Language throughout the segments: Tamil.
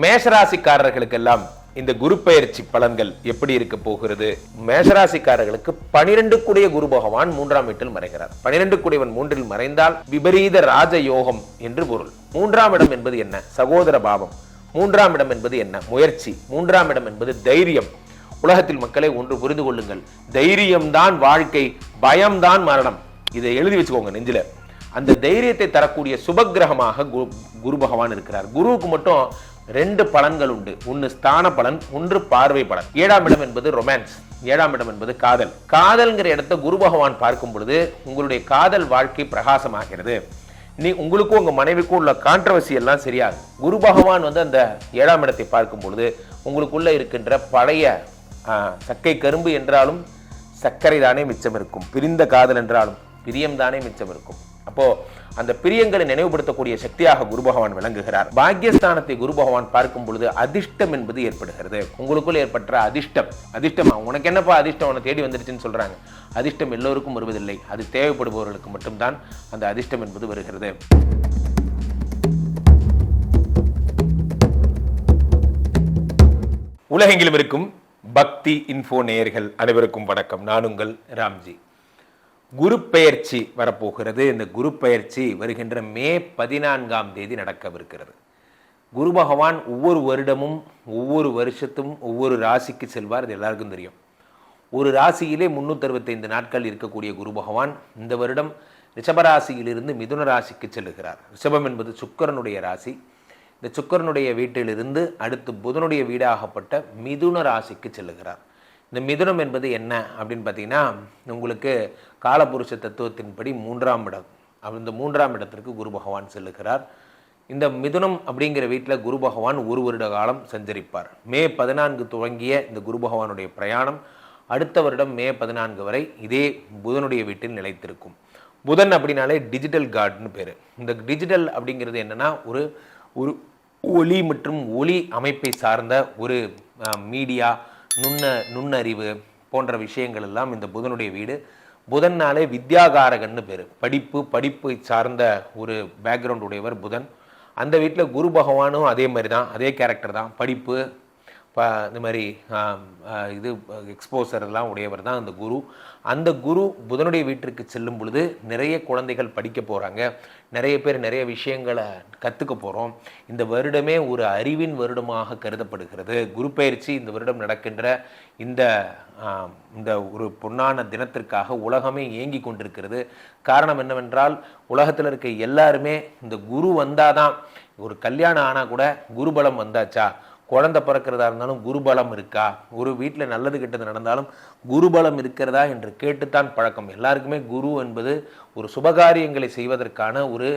மேஷராசிக்காரர்களுக்கெல்லாம் இந்த குரு பெயர்ச்சி பலன்கள் எப்படி இருக்க போகிறது? மேஷராசிக்காரர்களுக்கு 12 கூடிய குரு பகவான் 3ஆம் வீட்டில் மறைகிறார். 12 கூடியவன் 3இல் மறைந்தால் விபரீத ராஜ யோகம் என்று பொருள். 3ஆம் இடம் என்பது என்ன? சகோதர பாவம். 3ஆம் இடம் என்பது என்ன? முயற்சி. 3ஆம் இடம் என்பது தைரியம். உலகத்தில் மக்களை ஒன்று புரிந்து கொள்ளுங்கள், தைரியம்தான் வாழ்க்கை, பயம்தான் மரணம். இதை எழுதி வச்சுக்கோங்க நெஞ்சில. அந்த தைரியத்தை தரக்கூடிய சுபகிரகமாக குரு பகவான் இருக்கிறார். குருவுக்கு மட்டும் 2 பலன்கள் உண்டு. ஒன்று ஸ்தான பலன், ஒன்று பார்வை பலன். 7ஆம் இடம் என்பது ரொமான்ஸ், 7ஆம் இடம் என்பது காதல். காதல்ங்கிற இடத்தை குரு பகவான் பார்க்கும் பொழுது உங்களுடைய காதல் வாழ்க்கை பிரகாசமாகிறது. உங்களுக்கும் உங்க மனைவிக்கும் உள்ள கான்ட்ரவர்சி எல்லாம் சரியாகும். குரு பகவான் அந்த 7ஆம் இடத்தை பார்க்கும் பொழுது உங்களுக்குள்ள இருக்கின்ற பழைய சக்கை கரும்பு என்றாலும் சர்க்கரை தானே மிச்சம் இருக்கும், பிரிந்த காதல் என்றாலும் பிரியம் தானே மிச்சம் இருக்கும். அப்போ அந்த பிரியங்களை நினைவுபடுத்தக்கூடிய சக்தியாக குரு பகவான் விளங்குகிறார். பாக்கியஸ்தானத்தை குரு பகவான் பார்க்கும் பொழுது அதிர்ஷ்டம் என்பது ஏற்படுகிறது. உங்களுக்குள் ஏற்பட்ட அதிர்ஷ்டமா உனக்கு என்னப்பா அதிர்ஷ்டம் உன தேடி வந்துருச்சுன்னு சொல்றாங்க. அதிர்ஷ்டம் எல்லோருக்கும் வருவதில்லை, அது தேவைப்படுபவர்களுக்கு மட்டும்தான் அந்த அதிர்ஷ்டம் என்பது வருகிறது. உலகெங்கிலும் இருக்கும் பக்தி இன்ஃபோ நேயர்கள் அனைவருக்கும் வணக்கம். நான் உங்கள் ராம்ஜி. குரு பெயர்ச்சி வரப்போகிறது. இந்த குரு பெயர்ச்சி வருகின்ற மே 14ஆம் தேதி நடக்கவிருக்கிறது. குரு பகவான் ஒவ்வொரு வருடமும் ஒவ்வொரு வருஷத்தும் ஒவ்வொரு ராசிக்கு செல்வார். இது எல்லாருக்கும் தெரியும். ஒரு ராசியிலே 365 நாட்கள் இருக்கக்கூடிய குரு பகவான் இந்த வருடம் ரிஷபராசியிலிருந்து மிதுன ராசிக்கு செல்லுகிறார். ரிஷபம் என்பது சுக்கிரனுடைய ராசி. இந்த சுக்கிரனுடைய வீட்டிலிருந்து அடுத்து புதனுடைய வீடாகப்பட்ட மிதுன ராசிக்கு செல்லுகிறார். இந்த மிதுனம் என்பது என்ன அப்படின்னு பார்த்தீங்கன்னா, உங்களுக்கு காலபுருஷ தத்துவத்தின்படி 3ஆம் இடம். இந்த 3ஆம் இடத்திற்கு குரு பகவான் செல்லுகிறார். இந்த மிதுனம் அப்படிங்கிற வீட்டில் குரு பகவான் 1 வருட காலம் சஞ்சரிப்பார். மே 14 துவங்கிய இந்த குரு பகவானுடைய பிரயாணம் அடுத்த வருடம் மே 14 வரை இதே புதனுடைய வீட்டில் நிலைத்திருக்கும். புதன் அப்படின்னாலே டிஜிட்டல் கார்டுன்னு பேர். இந்த டிஜிட்டல் அப்படிங்கிறது என்னன்னா, ஒரு ஒளி மற்றும் ஒளி அமைப்பை சார்ந்த ஒரு மீடியா, நுண்ணறிவு போன்ற விஷயங்கள் எல்லாம் இந்த புதனுடைய வீடு. புதன்னாலே வித்யாகாரகன்னு பேர். படிப்பை சார்ந்த ஒரு பேக்ரவுண்ட் உடையவர் புதன். அந்த வீட்டில் குரு பகவானும் அதே மாதிரி தான், அதே கேரக்டர் தான். படிப்பு இந்த மாதிரி இது எக்ஸ்போசர் எல்லாம் உடையவர் தான் அந்த குரு. அந்த குரு புதனுடைய வீட்டிற்கு செல்லும் பொழுது நிறைய குழந்தைகள் படிக்க போகிறாங்க, நிறைய பேர் நிறைய விஷயங்களை கற்றுக்க போகிறோம். இந்த வருடமே ஒரு அறிவின் வருடமாக கருதப்படுகிறது. குரு பயிற்சி இந்த வருடம் நடக்கின்ற இந்த ஒரு பொன்னான தினத்திற்காக உலகமே ஏங்கி கொண்டிருக்கிறது. காரணம் என்னவென்றால், உலகத்தில் இருக்க எல்லாருமே இந்த குரு வந்தாதான், ஒரு கல்யாணம் ஆனால் கூட குருபலம் வந்தாச்சா, குழந்தை பிறக்கிறதா இருந்தாலும் குருபலம் இருக்கா, ஒரு வீட்டில் நல்லது கெட்டது நடந்தாலும் குருபலம் இருக்கிறதா என்று கேட்டுத்தான் பழக்கம். எல்லாருக்குமே குரு என்பது ஒரு சுபகாரியங்களை செய்வதற்கான ஒரு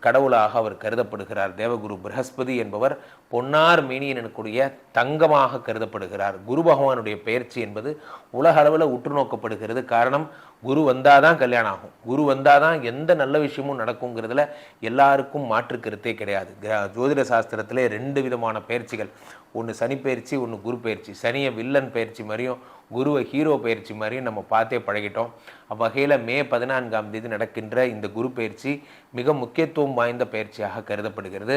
கடவுளாக அவர் கருதப்படுகிறார். தேவகுரு பிரகஸ்பதி என்பவர் பொன்னார் மேனியனுக்குரிய தங்கமாக கருதப்படுகிறார். குரு பகவானுடைய பெயர்ச்சி என்பது உலக அளவில் உற்று நோக்கப்படுகிறது. காரணம், குரு வந்தாதான் கல்யாணம் ஆகும், குரு வந்தாதான் எந்த நல்ல விஷயமும் நடக்குங்கிறதுல எல்லாருக்கும் மாற்று கருத்தே கிடையாது. ஜோதிட சாஸ்திரத்திலே 2 விதமான பயிற்சிகள், ஒன்று சனி பயிற்சி, ஒன்று குரு பயிற்சி. சனியை வில்லன் பயிற்சி மாதிரியும் குருவை ஹீரோ பயிற்சி மாதிரியும் நம்ம பார்த்தே பழகிட்டோம். அவ்வகையில் மே 14ஆம் தேதி நடக்கின்ற இந்த குரு பயிற்சி மிக முக்கியத்துவம் வாய்ந்த பயிற்சியாக கருதப்படுகிறது.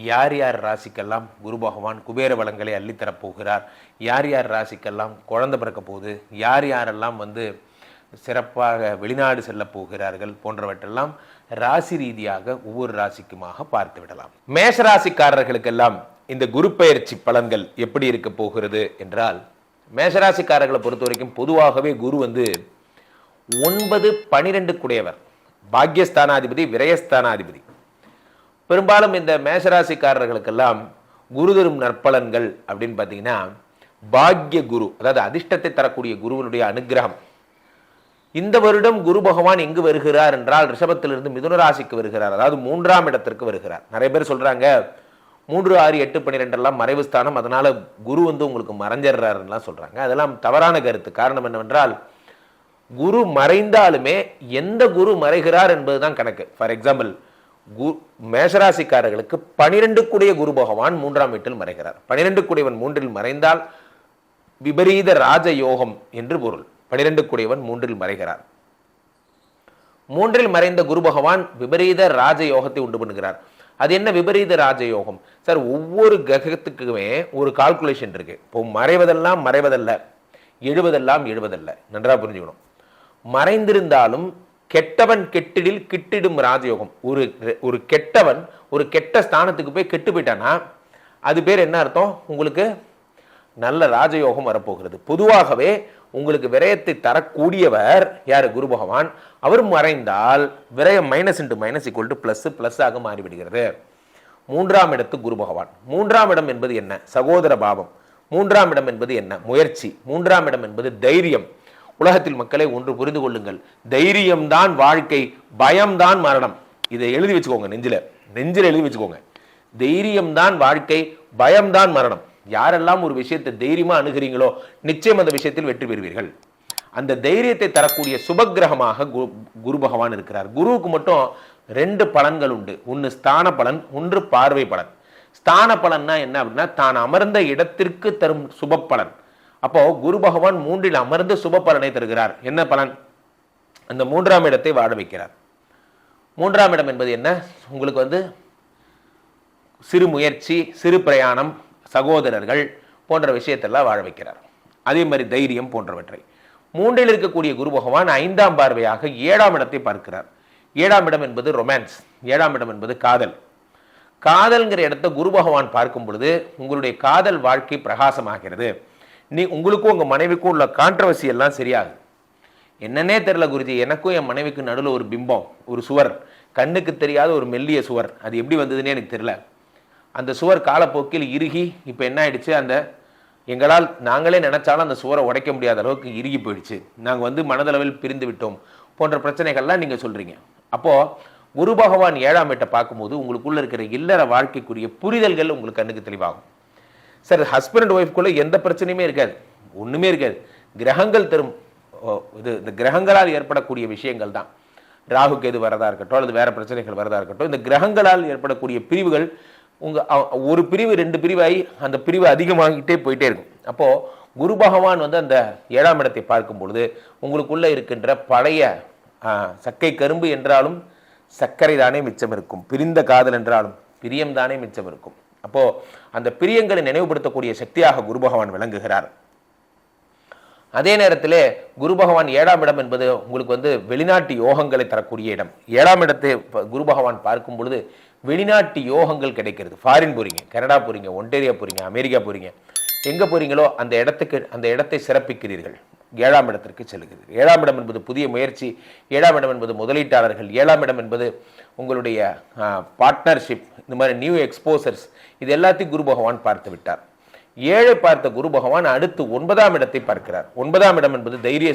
யார் யார் ராசிக்கெல்லாம் குரு பகவான் குபேர வளங்களை அள்ளித்தரப்போகிறார், யார் யார் ராசிக்கெல்லாம் குழந்தை பிறக்க போகுது, யார் யாரெல்லாம் சிறப்பாக வெளிநாடு செல்ல போகிறார்கள் போன்றவற்றெல்லாம் ராசி ரீதியாக ஒவ்வொரு ராசிக்குமாக பார்த்து விடலாம். மேஷராசிக்காரர்களுக்கெல்லாம் இந்த குரு பெயர்ச்சி பலன்கள் எப்படி இருக்க போகிறது என்றால், மேஷராசிக்காரர்களை பொறுத்த வரைக்கும் பொதுவாகவே குரு 9, 12 குடையவர், பாக்யஸ்தானாதிபதி, விரயஸ்தானாதிபதி. பெரும்பாலும் இந்த மேஷராசிக்காரர்களுக்கெல்லாம் குரு தரும் நற்பலன்கள் அப்படின்னு பார்த்தீங்கன்னா, பாக்ய குரு, அதாவது அதிர்ஷ்டத்தை தரக்கூடிய குருவனுடைய அனுகிரகம். இந்த வருடம் குரு பகவான் எங்கு வருகிறார் என்றால், ரிஷபத்திலிருந்து மிதுன ராசிக்கு வருகிறார், அதாவது 3ஆம் இடத்திற்கு வருகிறார். நிறைய பேர் சொல்றாங்க 3, 6, 8, 12 எல்லாம் மறைவு ஸ்தானம், அதனால குரு உங்களுக்கு மறைஞ்சிடுறாருலாம் சொல்றாங்க. அதெல்லாம் தவறான கருத்து. காரணம் என்னவென்றால், குரு மறைந்தாலுமே எந்த குரு மறைகிறார் என்பதுதான் கணக்கு. ஃபார் எக்ஸாம்பிள், மேஷராசிக்காரர்களுக்கு 12 கூடிய குரு பகவான் 3ஆம் வீட்டில் மறைகிறார். 12 கூடியவன் 3இல் மறைந்தால் விபரீத ராஜ யோகம் என்று பொருள். 12 கூடியவன் 3இல் மறைகிறார். 3இல் மறைந்த குரு பகவான் விபரீத ராஜ யோகத்தை உண்டு பண்ணுகிறார். அது என்ன விபரீத ராஜயோகம் சார்? ஒவ்வொரு கிரகத்துக்குமே ஒரு கால்குலேஷன் இருக்கு. இப்போ மறைவதெல்லாம் மறைவதல்ல, எழுவதெல்லாம் எழுவதல்ல. நன்றாக புரிஞ்சுக்கணும். மறைந்திருந்தாலும் கெட்டவன் கெட்டிடில் கிட்டிடும் ராஜயோகம். ஒரு கெட்டவன் ஒரு கெட்ட ஸ்தானத்துக்கு போய் கெட்டு போயிட்டானா அது பேர் என்ன அர்த்தம்? உங்களுக்கு நல்ல ராஜயோகம் வரப்போகிறது. பொதுவாகவே உங்களுக்கு விரயத்தை தரக்கூடியவர் யாரு? குரு பகவான். அவர் மறைந்தால் விரயம் minus into minus equal to plus, plus ஆக மாறிவிடுகிறது. 3ஆம் இடத்து குரு பகவான். 3ஆம் இடம் என்பது என்ன? சகோதர பாவம். 3ஆம் இடம் என்பது என்ன? முயற்சி. 3ஆம் இடம் என்பது தைரியம். உலகத்தில் மக்களை ஒன்று புரிந்து கொள்ளுங்கள், தைரியம்தான் வாழ்க்கை, பயம்தான் மரணம். இதை எழுதி வச்சுக்கோங்க, நெஞ்சில எழுதி வச்சுக்கோங்க. தைரியம்தான் வாழ்க்கை, பயம்தான் மரணம். யாரெல்லாம் ஒரு விஷயத்தை தைரியமா அணுகிறீங்களோ நிச்சயம் அந்த விஷயத்தில் வெற்றி பெறுவீர்கள். அந்த தைரியத்தை தரக்கூடிய சுபகிரகமாக குரு பகவான் இருக்கிறார். குருவுக்கு மட்டும் 2 பலன்கள் உண்டு. ஒன்று ஸ்தான பலன், ஒன்று பார்வை பலன். ஸ்தான பலன்னா என்ன அப்படின்னா தான் அமர்ந்த இடத்திற்கு தரும் சுப பலன். அப்போ குரு பகவான் 3இல் அமர்ந்து சுப பலனை தருகிறார். என்ன பலன்? அந்த 3ஆம் இடத்தை வாழ வைக்கிறார். 3ஆம் இடம் என்பது என்ன? உங்களுக்கு சிறு முயற்சி, சிறு பிரயாணம், சகோதரர்கள் போன்ற விஷயத்தெல்லாம் வாழ வைக்கிறார். அதே மாதிரி தைரியம் போன்றவற்றை. 3இல் இருக்கக்கூடிய குரு பகவான் 5ஆம் பார்வையாக 7ஆம் இடத்தை பார்க்கிறார். 7ஆம் இடம் என்பது ரொமான்ஸ். 7ஆம் இடம் என்பது காதல். காதல்ங்கிற இடத்தை குரு பகவான் பார்க்கும் பொழுது உங்களுடைய காதல் வாழ்க்கை பிரகாசமாகிறது. உங்களுக்கும் உங்க மனைவிக்கும் உள்ள கான்ட்ரவர்சி எல்லாம் சரியாகும். என்னன்னே தெரியல குருஜி, எனக்கும் என் மனைவிக்கு நடுவில் ஒரு பிம்பம், ஒரு சுவர், கண்ணுக்கு தெரியாத ஒரு மெல்லிய சுவர். அது எப்படி வந்ததுன்னே எனக்கு தெரியல. அந்த சுவர் காலப்போக்கில் இறுகி இப்போ என்ன ஆயிடுச்சு, எங்களால் நாங்களே நினைச்சாலும் அந்த சுவரை உடைக்க முடியாத அளவுக்கு இறுகி போயிடுச்சு. நாங்கள் மனதளவில் பிரிந்து விட்டோம் போன்ற பிரச்சனைகள்லாம் நீங்கள் சொல்றீங்க. அப்போ குரு பகவான் 7ஆம் வீட்டை பார்க்கும்போது உங்களுக்குள்ள இருக்கிற இல்லற வாழ்க்கைக்குரிய புரிதல்கள் உங்களுக்கு கண்ணுக்கு தெளிவாகும். சார், ஹஸ்பண்ட் அண்ட் ஒய்ஃப்குள்ள எந்த பிரச்சனையுமே இருக்காது, ஒண்ணுமே இருக்காது. கிரகங்கள் தரும் இந்த கிரகங்களால் ஏற்படக்கூடிய விஷயங்கள் தான். ராகு கேது வரதா இருக்கட்டும், அல்லது வேற பிரச்சனைகள் வரதா இருக்கட்டும், இந்த கிரகங்களால் ஏற்படக்கூடிய பிரிவுகள் ஒரு பிரிவு 2 பிரிவாகி அந்த பிரிவு அதிகமாகிட்டே போயிட்டே இருக்கும். அப்போ குரு பகவான் அந்த 7ஆம் இடத்தை பார்க்கும் பொழுது உங்களுக்குள்ள இருக்கின்ற பழைய சக்கை கரும்பு என்றாலும் சர்க்கரை தானே மிச்சம் இருக்கும், பிரிந்த காதல் என்றாலும் பிரியம் தானே மிச்சம் இருக்கும். அப்போ அந்த பிரியங்களை நினைவுபடுத்தக்கூடிய சக்தியாக குரு பகவான் விளங்குகிறார். அதே நேரத்திலே குரு பகவான் 7ஆம் இடம் என்பது உங்களுக்கு வெளிநாட்டு யோகங்களை தரக்கூடிய இடம். 7ஆம் இடத்தை குரு பகவான் பார்க்கும் பொழுது வெளிநாட்டு யோகங்கள் கிடைக்கிறது. ஃபாரின் போறீங்க, கனடா போறீங்க, ஒன்டேரியா போறீங்க, அமெரிக்கா போறீங்க, எங்க போறீங்களோ அந்த இடத்தை சிறப்பிக்கிறீர்கள். 7ஆம் இடத்திற்கு செல்கிறது. 7ஆம் இடம் என்பது புதிய முயற்சி, 7ஆம் இடம் என்பது முதலீட்டாளர்கள், 7ஆம் இடம் என்பது உங்களுடைய பார்ட்னர்ஷிப், இந்த மாதிரி நியூ எக்ஸ்போசர்ஸ், இது எல்லாத்தையும் குரு பகவான் பார்த்து விட்டார். 7 பார்த்த குரு பகவான் அடுத்து 9ஆம் இடத்தை பார்க்கிறார். 9ஆம் இடம் என்பது தைரிய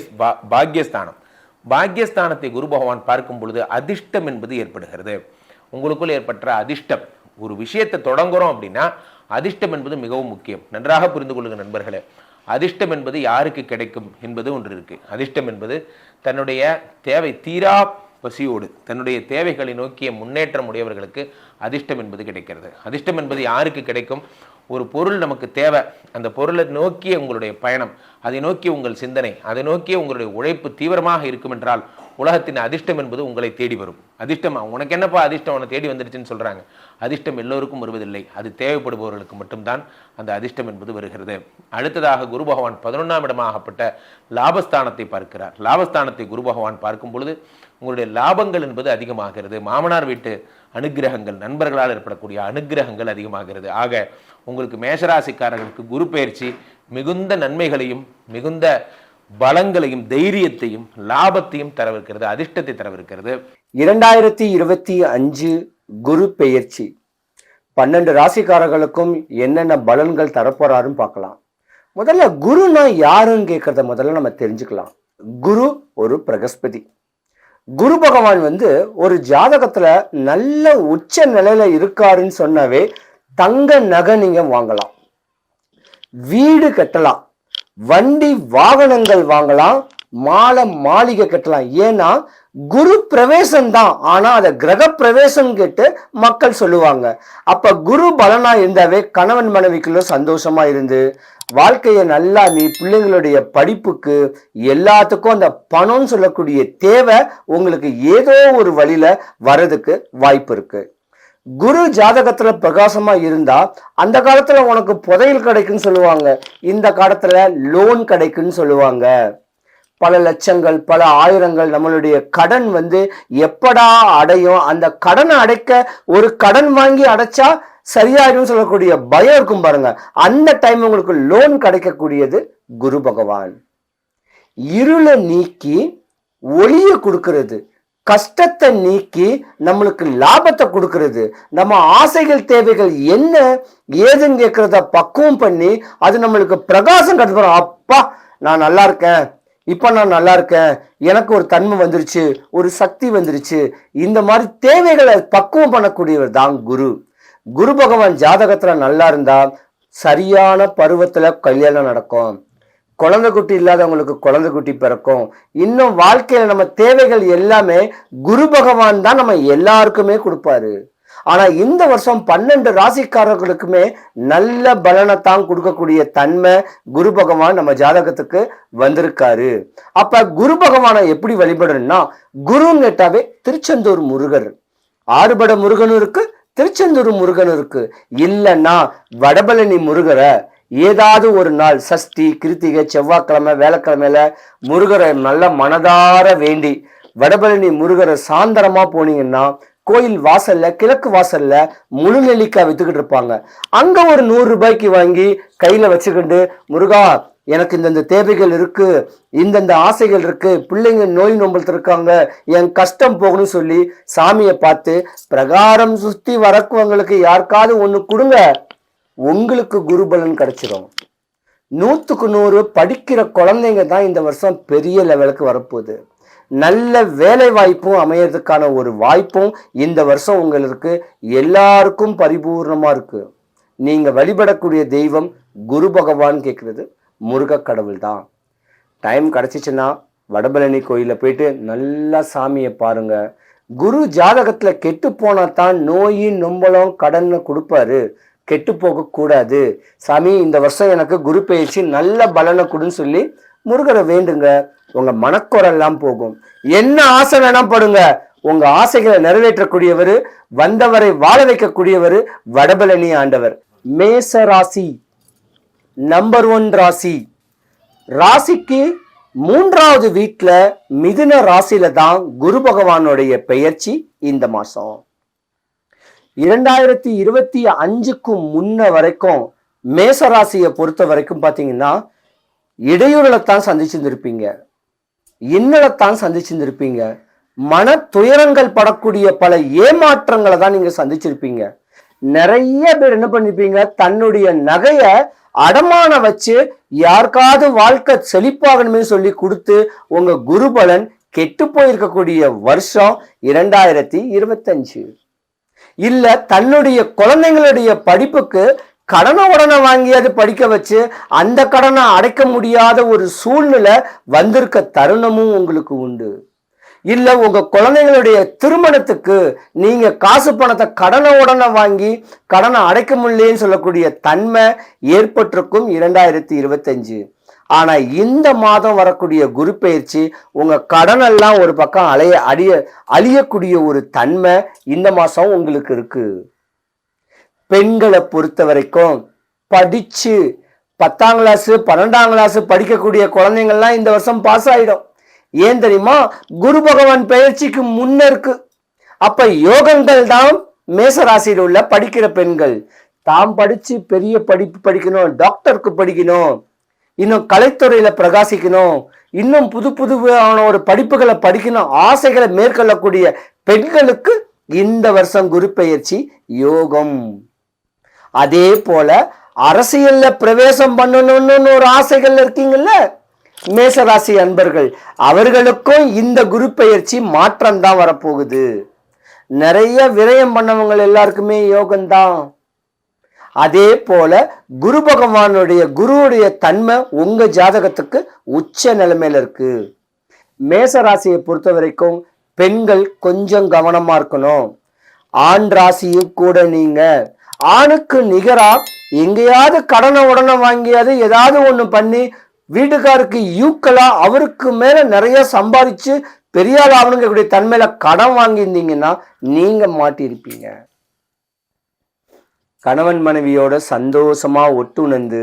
பாக்யஸ்தானம். பாக்யஸ்தானத்தை குரு பகவான் பார்க்கும் பொழுது அதிர்ஷ்டம் என்பது ஏற்படுகிறது. உங்களுக்குள் ஏற்பட்ட அதிர்ஷ்டம், ஒரு விஷயத்தை தொடங்குறோம் அப்படின்னா அதிர்ஷ்டம் என்பது மிகவும் முக்கியம். நன்றாக புரிந்து கொள்ளுங்க நண்பர்களே. அதிர்ஷ்டம் என்பது யாருக்கு கிடைக்கும் என்பது ஒன்று இருக்கு. அதிர்ஷ்டம் என்பது தன்னுடைய தேவை தீரா பசியோடு தன்னுடைய தேவைகளை நோக்கிய முன்னேற்றம் உடையவர்களுக்கு அதிர்ஷ்டம் என்பது கிடைக்கிறது. அதிர்ஷ்டம் என்பது யாருக்கு கிடைக்கும்? ஒரு பொருள் நமக்கு தேவை, அந்த பொருளை நோக்கிய உங்களுடைய பயணம், அதை நோக்கிய உங்கள் சிந்தனை, அதை நோக்கிய உங்களுடைய உழைப்பு தீவிரமாக இருக்கும் என்றால் உலகத்தின் அதிர்ஷ்டம் என்பது உங்களை தேடி வரும். அதிர்ஷ்டம், உனக்கு என்னப்பா அதிர்ஷ்டம் உன்னை தேடி வந்துருச்சுன்னு சொல்றாங்க. அதிர்ஷ்டம் எல்லோருக்கும் வருவதில்லை, அது தேவைப்படுபவர்களுக்கு மட்டும்தான் அந்த அதிர்ஷ்டம் என்பது வருகிறது. அடுத்ததாக குரு பகவான் 11ஆம் இடமாகப்பட்ட லாபஸ்தானத்தை பார்க்கிறார். லாபஸ்தானத்தை குரு பகவான் பார்க்கும் பொழுது உங்களுடைய லாபங்கள் என்பது அதிகமாகிறது. மாமனார் வீட்டு அனுகிரகங்கள், நண்பர்களால் ஏற்படக்கூடிய அனுகிரகங்கள் அதிகமாகிறது. ஆக உங்களுக்கு மேஷராசிக்காரர்களுக்கு குரு பெயர்ச்சி மிகுந்த நன்மைகளையும் மிகுந்த பலங்களையும் தைரியத்தையும் லாபத்தையும் தரவிருக்கிறது, அதிர்ஷ்டத்தை தரவிருக்கிறது. 2025 குரு பெயர்ச்சி 12 ராசிக்காரர்களுக்கும் என்னென்ன பலன்கள் தரப்போறாருன்னு பார்க்கலாம். முதல்ல குருனா யாருன்னு கேட்கறத முதல்ல நம்ம தெரிஞ்சுக்கலாம். குரு ஒரு பிரகஸ்பதி. குரு பகவான் ஒரு ஜாதகத்துல நல்ல உச்ச நிலையில இருக்காருன்னு சொன்னாவே தங்க நகை நீங்க வாங்கலாம், வீடு கட்டலாம், வண்டி வாகனங்கள் வாங்கலாம், மாளிகை கட்டலாம். ஏன்னா குரு பிரவேசம் தான், ஆனா அத கிரக பிரவேசம் கேட்டு மக்கள் சொல்லுவாங்க. அப்ப குரு பலனா இருந்தாவே கணவன் மனைவிக்குள்ள சந்தோஷமா இருந்து வாழ்க்கையை நல்லா, நீ பிள்ளைங்களுடைய படிப்புக்கு எல்லாத்துக்கும் அந்த பணம்னு சொல்லக்கூடிய தேவை உங்களுக்கு ஏதோ ஒரு வழியில வர்றதுக்கு வாய்ப்பு இருக்கு. குரு ஜாதகத்துல பிரகாசமா இருந்தா அந்த காலத்துல உனக்கு புதையல் கிடைக்குன்னு சொல்லுவாங்க, இந்த காலத்துல லோன் கிடைக்குன்னு சொல்லுவாங்க. பல லட்சங்கள் பல ஆயிரங்கள் நம்மளுடைய கடன் எப்படா அடையும், அந்த கடனை அடைக்க ஒரு கடன் வாங்கி அடைச்சா சரியாயிடும் சொல்லக்கூடிய பயம் இருக்கும் பாருங்க. அந்த டைம் உங்களுக்கு லோன் கிடைக்கக்கூடியது குரு பகவான். இருளை நீக்கி ஒளியை கொடுக்கிறது, கஷ்டத்தை நீக்கி நம்மளுக்கு லாபத்தை கொடுக்கிறது, நம்ம ஆசைகள் தேவைகள் என்ன ஏதுன்னு கேட்கறத பக்குவம் பண்ணி அது நம்மளுக்கு பிரகாசம் கட்டுறோம். அப்பா நான் நல்லா இருக்கேன், இப்ப நான் நல்லா இருக்கேன், எனக்கு ஒரு தன்மை வந்துருச்சு, ஒரு சக்தி வந்துருச்சு, இந்த மாதிரி தேவைகளை பக்குவம் பண்ணக்கூடியவர் தான் குரு. குரு பகவான் ஜாதகத்துல நல்லா இருந்தா சரியான பருவத்துல கல்யாணம் நடக்கும், குழந்தை குட்டி இல்லாதவங்களுக்கு குழந்தை குட்டி பிறக்கும். இன்னும் வாழ்க்கையில நம்ம தேவைகள் எல்லாமே குரு பகவான் தான் நம்ம எல்லாருக்குமே கொடுப்பாரு. ஆனா இந்த வருஷம் 12 ராசிக்காரர்களுக்குமே நல்ல பலனைத்தான் கொடுக்கக்கூடிய தன்மை குரு பகவான் நம்ம ஜாதகத்துக்கு வந்திருக்காரு. அப்ப குரு பகவானை எப்படி வழிபடணும்னா, குருன்னு கேட்டாவே திருச்செந்தூர் முருகர், ஆறுபட முருகனும் இருக்கு, திருச்செந்தூர் முருகன் இருக்கு. இல்லைன்னா வடபழனி முருகரை ஏதாவது ஒரு நாள் சஷ்டி கிருத்திகை செவ்வாய்க்கிழமை வேலைக்கிழமையில முருகரை நல்ல மனதார வேண்டி வடபழனி முருகரை சாந்தரமா போனீங்கன்னா கோயில் வாசல்ல கிழக்கு வாசல்ல முழு நெல்லிக்காய் வித்துக்கிட்டு இருப்பாங்க. அங்க ஒரு 100 ரூபாய்க்கு வாங்கி கையில வச்சுக்கிட்டு, முருகா எனக்கு இந்தந்த தேவைகள் இருக்கு, இந்தந்த ஆசைகள் இருக்கு, பிள்ளைங்க நோய் நொம்பலத்து இருக்காங்க, என் கஷ்டம் போகணும்னு சொல்லி சாமியை பார்த்து பிரகாரம் சுத்தி வரக்குவங்களுக்கு யாருக்காவது ஒண்ணு கொடுங்க, உங்களுக்கு குருபலன் கிடைச்சிடும். 100க்கு 100 படிக்கிற குழந்தைங்க தான் இந்த வருஷம் பெரிய லெவலுக்கு வரப்போகுது. நல்ல வேலை வாய்ப்பும் அமையறதுக்கான ஒரு வாய்ப்பும் இந்த வருஷம் உங்களுக்கு எல்லாருக்கும் பரிபூர்ணமா இருக்கு. நீங்க வழிபடக்கூடிய தெய்வம் குரு பகவான் கேட்கறது முருக கடவுள் தான். டைம் கிடைச்சிச்சுன்னா வடபழனி கோயில போயிட்டு நல்லா சாமியை பாருங்க. குரு ஜாதகத்துல கெட்டு போனா தான் நோயின் நொம்பலம் கடன் கொடுப்பாரு, கெட்டு போக கூடாது. சாமி இந்த வருஷம் எனக்கு குரு பயிற்சி நல்ல பலனை கொடுன்னு சொல்லி முருகரை வேண்டுங்க, உங்க மனக்குறெல்லாம் போகும். என்ன ஆசை வேணா படுங்க, உங்க ஆசைகளை நிறைவேற்றக்கூடியவர், வந்தவரை வாழ வைக்கக்கூடியவர் வடபழனி ஆண்டவர். மேச ராசி நம்பர் 1 ராசி. ராசிக்கு 3வது வீட்டுல மிதுன ராசியில தான் குரு பகவானுடைய பெயர்ச்சி இந்த மாசம். 2025க்கு முன்ன வரைக்கும் மேசராசியை பொறுத்த வரைக்கும் பாத்தீங்கன்னா இடையூறலைத்தான் சந்திச்சிருந்திருப்பீங்க, இன்னலைத்தான் சந்திச்சிருந்திருப்பீங்க, மன துயரங்கள் படக்கூடிய பல ஏமாற்றங்களை தான் நீங்க சந்திச்சிருப்பீங்க. நிறைய பேர் என்ன பண்ணிருப்பீங்க, தன்னுடைய நகைய அடமான வச்சு யாருக்காவது வாழ்க்கை செழிப்பாகணுமே சொல்லி கொடுத்து உங்க குருபலன் கெட்டு போயிருக்கக்கூடிய வருஷம் 2025. இல்ல தன்னுடைய குழந்தைங்களுடைய படிப்புக்கு கடனை உடனே வாங்கி அது படிக்க வச்சு அந்த கடனை அடைக்க முடியாத ஒரு சூழ்நிலை வந்திருக்க தருணமும் உங்களுக்கு உண்டு. இல்ல உங்க குழந்தைங்களுடைய திருமணத்துக்கு நீங்க காசு பணத்தை கடனை உடனே வாங்கி கடனை அடைக்க முடியலன்னு சொல்லக்கூடிய தன்மை ஏற்பட்டிருக்கும் 2025. ஆனா இந்த மாதம் வரக்கூடிய குரு பயிற்சி உங்க கடன் எல்லாம் ஒரு பக்கம் அழியக்கூடிய ஒரு தன்மை இந்த மாசம் உங்களுக்கு இருக்கு. பெண்களை பொறுத்த வரைக்கும் படிச்சு 10ஆம் கிளாஸ் 12ஆம் கிளாஸ் படிக்கக்கூடிய குழந்தைங்கள்லாம் இந்த வருஷம் பாஸ் ஆயிடும். ஏன் தெரியுமா, குரு பகவான் பெயர்ச்சிக்கு முன்ன இருக்கு. அப்ப யோகங்கள் தான் மேசராசியில் உள்ள படிக்கிற பெண்கள் தாம் படிச்சு பெரிய படிப்பு படிக்கணும், டாக்டருக்கு படிக்கணும், இன்னும் கலைத்துறையில பிரகாசிக்கணும், இன்னும் புதுவான ஒரு படிப்புகளை படிக்கணும், ஆசைகளை மேற்கொள்ளக்கூடிய பெண்களுக்கு இந்த வருஷம் குரு பெயர்ச்சி யோகம். அதே போல அரசியல்ல பிரவேசம் பண்ணணும்னு ஒரு ஆசைகள் இருக்கீங்கல்ல மேசராசி அன்பர்கள், அவர்களுக்கும் இந்த குரு பெயர்ச்சி மாற்றம் தான் வரப்போகுது. நிறைய விரயம் பண்ணவங்க எல்லாருக்குமே யோகம்தான். அதே போல குரு பகவானுடைய குருவுடைய தன்மை உங்க ஜாதகத்துக்கு உச்ச நிலைமையில இருக்கு. மேச ராசியை பொறுத்த வரைக்கும் பெண்கள் கொஞ்சம் கவனமா இருக்கணும். ஆண் ராசியும் கூட நீங்க ஆணுக்கு நிகரா எங்கேயாவது கடனை உடனே வாங்கியாவது ஏதாவது ஒண்ணு பண்ணி வீட்டுக்காருக்கு யூக்கலா அவருக்கு மேல நிறைய சம்பாதிச்சு பெரியாள் ஆகணுங்கக்கூடிய தன்மையில கடன் வாங்கியிருந்தீங்கன்னா நீங்க மாட்டியிருப்பீங்க. கணவன் மனைவியோட சந்தோஷமா ஒட்டுணர்ந்து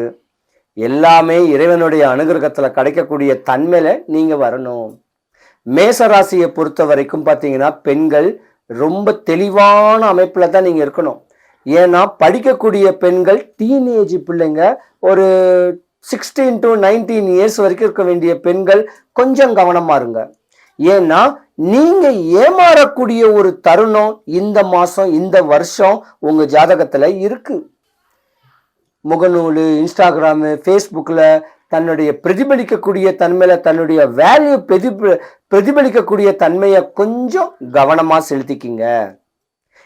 எல்லாமே இறைவனுடைய அனுகிரகத்துல கிடைக்கக்கூடிய தன்மையில நீங்க வரணும். மேச ராசியை பொறுத்த வரைக்கும் பார்த்தீங்கன்னா பெண்கள் ரொம்ப தெளிவான அமைப்புல தான் நீங்க இருக்கணும். ஏன்னா படிக்கக்கூடிய பெண்கள் டீனேஜ் பிள்ளைங்க ஒரு 16 to 19 இயர்ஸ் வரைக்கும் இருக்க வேண்டிய பெண்கள் கொஞ்சம் கவனமா இருங்க. ஏன்னா நீங்க ஏமாறக்கூடிய ஒரு தருணம் இந்த மாசம் இந்த வருஷம் உங்க ஜாதகத்துல இருக்கு. முகநூல், இன்ஸ்டாகிராமு, ஃபேஸ்புக்கில் தன்னுடைய பிரதிபலிக்கக்கூடிய தன்மையில தன்னுடைய வேல்யூ பிரதிபலிக்கக்கூடிய தன்மையை கொஞ்சம் கவனமா செலுத்திக்கிங்க.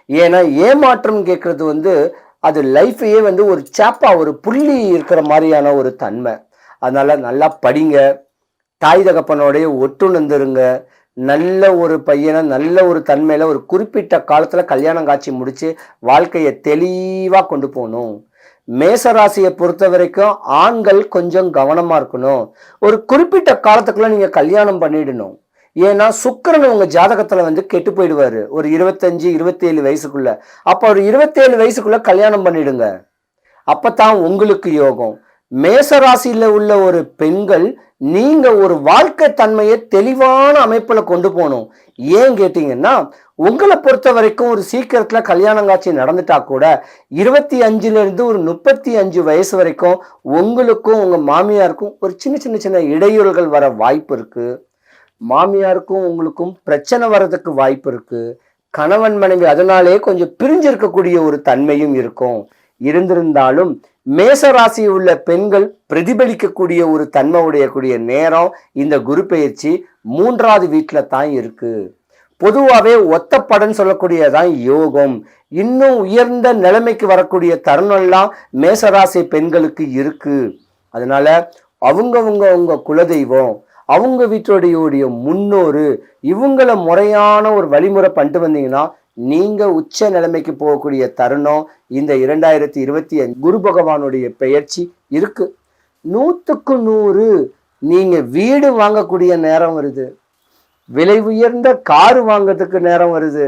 ஏன்னா ஏமாற்றம் கேட்கறது அது லைஃபையே ஒரு சாப்பா ஒரு புள்ளி இருக்கிற மாதிரியான ஒரு தன்மை. அதனால நல்லா படிங்க, தாய் தகப்பனோடைய ஒட்டுணர்ந்துருங்க. நல்ல ஒரு பையனை நல்ல ஒரு தன்மையில ஒரு குறிப்பிட்ட காலத்துல கல்யாணம் காட்சி முடிச்சு வாழ்க்கையை தெளிவா கொண்டு போகணும். மேசராசியை பொறுத்த வரைக்கும் ஆண்கள் கொஞ்சம் கவனமா இருக்கணும். ஒரு குறிப்பிட்ட காலத்துக்குள்ள நீங்க கல்யாணம் பண்ணிடணும். ஏன்னா சுக்கிரன் உங்க ஜாதகத்துல கெட்டு போயிடுவாரு ஒரு 25-27 வயசுக்குள்ள. அப்ப ஒரு 27 வயசுக்குள்ள கல்யாணம் பண்ணிடுங்க, அப்பதான் உங்களுக்கு யோகம். மேசராசியில உள்ள ஒரு பெண்கள் நீங்க ஒரு வாழ்க்கை தன்மையை தெளிவான அமைப்புல கொண்டு போகணும். ஏன் கேட்டீங்கன்னா உங்களை பொறுத்த வரைக்கும் ஒரு சீக்கிரத்துல கல்யாணம் காட்சி நடந்துட்டா கூட 25ல இருந்து ஒரு 35 வயசு வரைக்கும் உங்களுக்கும் உங்க மாமியாருக்கும் ஒரு சின்ன இடையூறுகள் வர வாய்ப்பு இருக்கு. மாமியாருக்கும் உங்களுக்கும் பிரச்சனை வர்றதுக்கு வாய்ப்பு இருக்கு. கணவன் மனைவி அதனாலே கொஞ்சம் பிரிஞ்சிருக்கக்கூடிய ஒரு தன்மையும் இருக்கும். இருந்திருந்தாலும் மேசராசி உள்ள பெண்கள் பிரதிபலிக்கக்கூடிய ஒரு தன்மை உடையக்கூடிய நேரம் இந்த குரு பெயர்ச்சி 3வது வீட்டுல தான் இருக்கு. பொதுவாகவே ஒத்தப்படன்னு சொல்லக்கூடியதான் யோகம். இன்னும் உயர்ந்த நிலைமைக்கு வரக்கூடிய தருணம்லாம் மேசராசி பெண்களுக்கு இருக்கு. அதனால அவங்க குலதெய்வம், அவங்க வீட்டுடைய முன்னோரு, இவங்களை முறையான ஒரு வழிமுறை பண்ணிட்டு வந்தீங்கன்னா நீங்க உச்ச நிலைமைக்கு போகக்கூடிய தருணம் இந்த 2025 குரு பகவானுடைய பெயர்ச்சி இருக்கு. 100க்கு 100 நீங்க வீடு வாங்கக்கூடிய நேரம் வருது, விலை உயர்ந்த காரு வாங்கிறதுக்கு நேரம் வருது,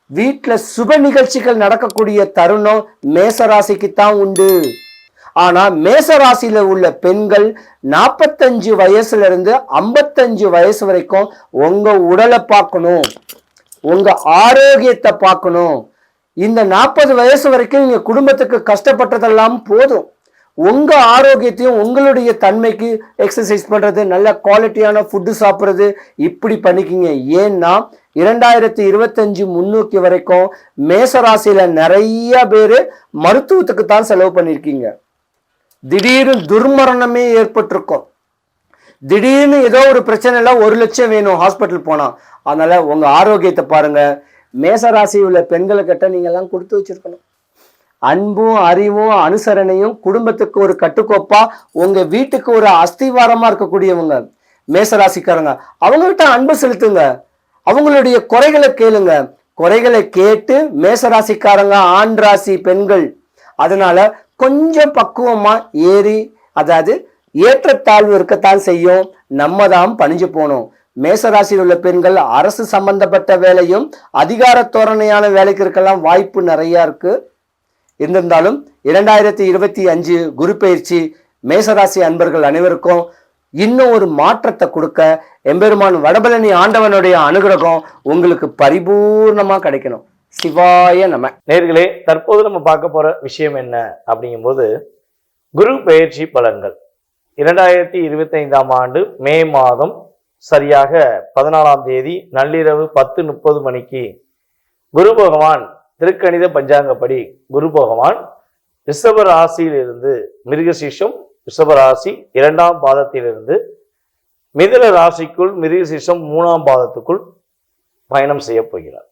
வீட்டுல சுப நிகழ்ச்சிகள் நடக்கக்கூடிய தருணம் மேசராசிக்கு தான் உண்டு. ஆனா மேசராசியில உள்ள பெண்கள் 45 வயசுல இருந்து 55 வயசு வரைக்கும் உங்க உடலை பார்க்கணும், உங்க ஆரோக்கியத்தை பார்க்கணும். இந்த 40 வயசு வரைக்கும் நீங்க குடும்பத்துக்கு கஷ்டப்பட்டதெல்லாம் போதும். உங்க ஆரோக்கியத்தையும் உங்களுடைய தன்மைக்கு எக்ஸசைஸ் பண்றது, நல்ல குவாலிட்டியான ஃபுட்டு சாப்பிட்றது, இப்படி பண்ணிக்கிங்க. ஏன்னா 2025 முன்னோக்கி வரைக்கும் மேசராசியில நிறைய பேரு மருத்துவத்துக்கு தான் செலவு பண்ணிருக்கீங்க. திடீர்னு துர்மரணமே ஏற்பட்டிருக்கும். திடீர்னு ஏதோ ஒரு பிரச்சனை இல்லை, 1 லட்சம் வேணும் ஹாஸ்பிட்டல் போனா. அதனால உங்க ஆரோக்கியத்தை பாருங்க. மேசராசி உள்ள பெண்களை கிட்ட நீங்க எல்லாம் கொடுத்து வச்சிருக்கணும். அன்பும் அறிவும் அனுசரணையும் குடும்பத்துக்கு ஒரு கட்டுக்கோப்பா, உங்க வீட்டுக்கு ஒரு அஸ்திவாரமா இருக்கக்கூடியவங்க மேசராசிக்காரங்க. அவங்ககிட்ட அன்பு செலுத்துங்க, அவங்களுடைய குறைகளை கேளுங்க. குறைகளை கேட்டு மேசராசிக்காரங்க ஆண் ராசி பெண்கள் அதனால கொஞ்சம் பக்குவமா அதாவது ஏற்றத்தாழ்வு இருக்கத்தான் செய்யும். நம்ம தான் பணிஞ்சு போகணும். மேசராசியில் உள்ள பெண்கள் அரசு சம்பந்தப்பட்ட வேலையும் அதிகார தோரணையான வேலைக்கு இருக்கலாம் வாய்ப்பு நிறைய இருக்கு. இருந்திருந்தாலும் 2025 குரு பயிற்சி மேசராசி அன்பர்கள் அனைவருக்கும் இன்னும் ஒரு மாற்றத்தை கொடுக்க எம்பெருமான் வடபழனி ஆண்டவனுடைய அனுகிரகம் உங்களுக்கு பரிபூர்ணமா கிடைக்கணும். சிவாய நம. நேர்களே, தற்போது நம்ம பார்க்க போற விஷயம் என்ன அப்படிங்கும்போது குரு பெயர்ச்சி பலன்கள். 2025ஆம் ஆண்டு மே மாதம் சரியாக 14ஆம் தேதி நள்ளிரவு 10:30 மணிக்கு குரு பகவான் திருக்கணித பஞ்சாங்கப்படி குரு பகவான் ரிஷப ராசியிலிருந்து மிருகசீஷம் ரிஷபராசி 2ஆம் பாதத்திலிருந்து மிதுன ராசிக்குள் மிருகசீஷம் 3ஆம் பாதத்துக்குள் பயணம் செய்ய போகிறார்.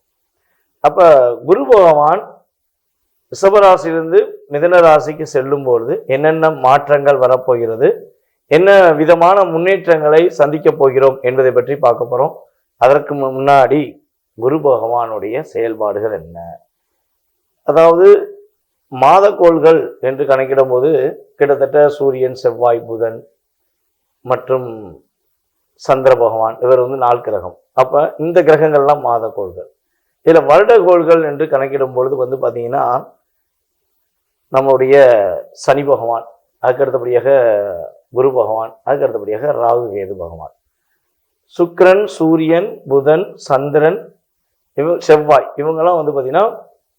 அப்ப குரு பகவான் ரிஷபராசியிலிருந்து மிதுன ராசிக்கு செல்லும் பொழுது என்னென்ன மாற்றங்கள் வரப்போகிறது, என்ன விதமான முன்னேற்றங்களை சந்திக்க போகிறோம் என்பதை பற்றி பார்க்க போறோம். அதற்கு முன்னாடி குரு பகவானுடைய செயல்பாடுகள் என்ன, அதாவது மாதக்கோள்கள் என்று கணக்கிடும் போது கிட்டத்தட்ட சூரியன், செவ்வாய், புதன் மற்றும் சந்திர பகவான் இவர் 4 கிரகம். அப்ப இந்த கிரகங்கள்லாம் மாதக்கோள்கள். இதுல வருடக்கோள்கள் என்று கணக்கிடும் பொழுது பார்த்தீங்கன்னா நம்மளுடைய சனி பகவான், அதுக்கு அடுத்தபடியாக குரு பகவான், அதுக்கு அடுத்தபடியாக ராகு கேது பகவான், சுக்கிரன், சூரியன், புதன், சந்திரன், செவ்வாய், இவங்கெல்லாம் வந்து பார்த்தீங்கன்னா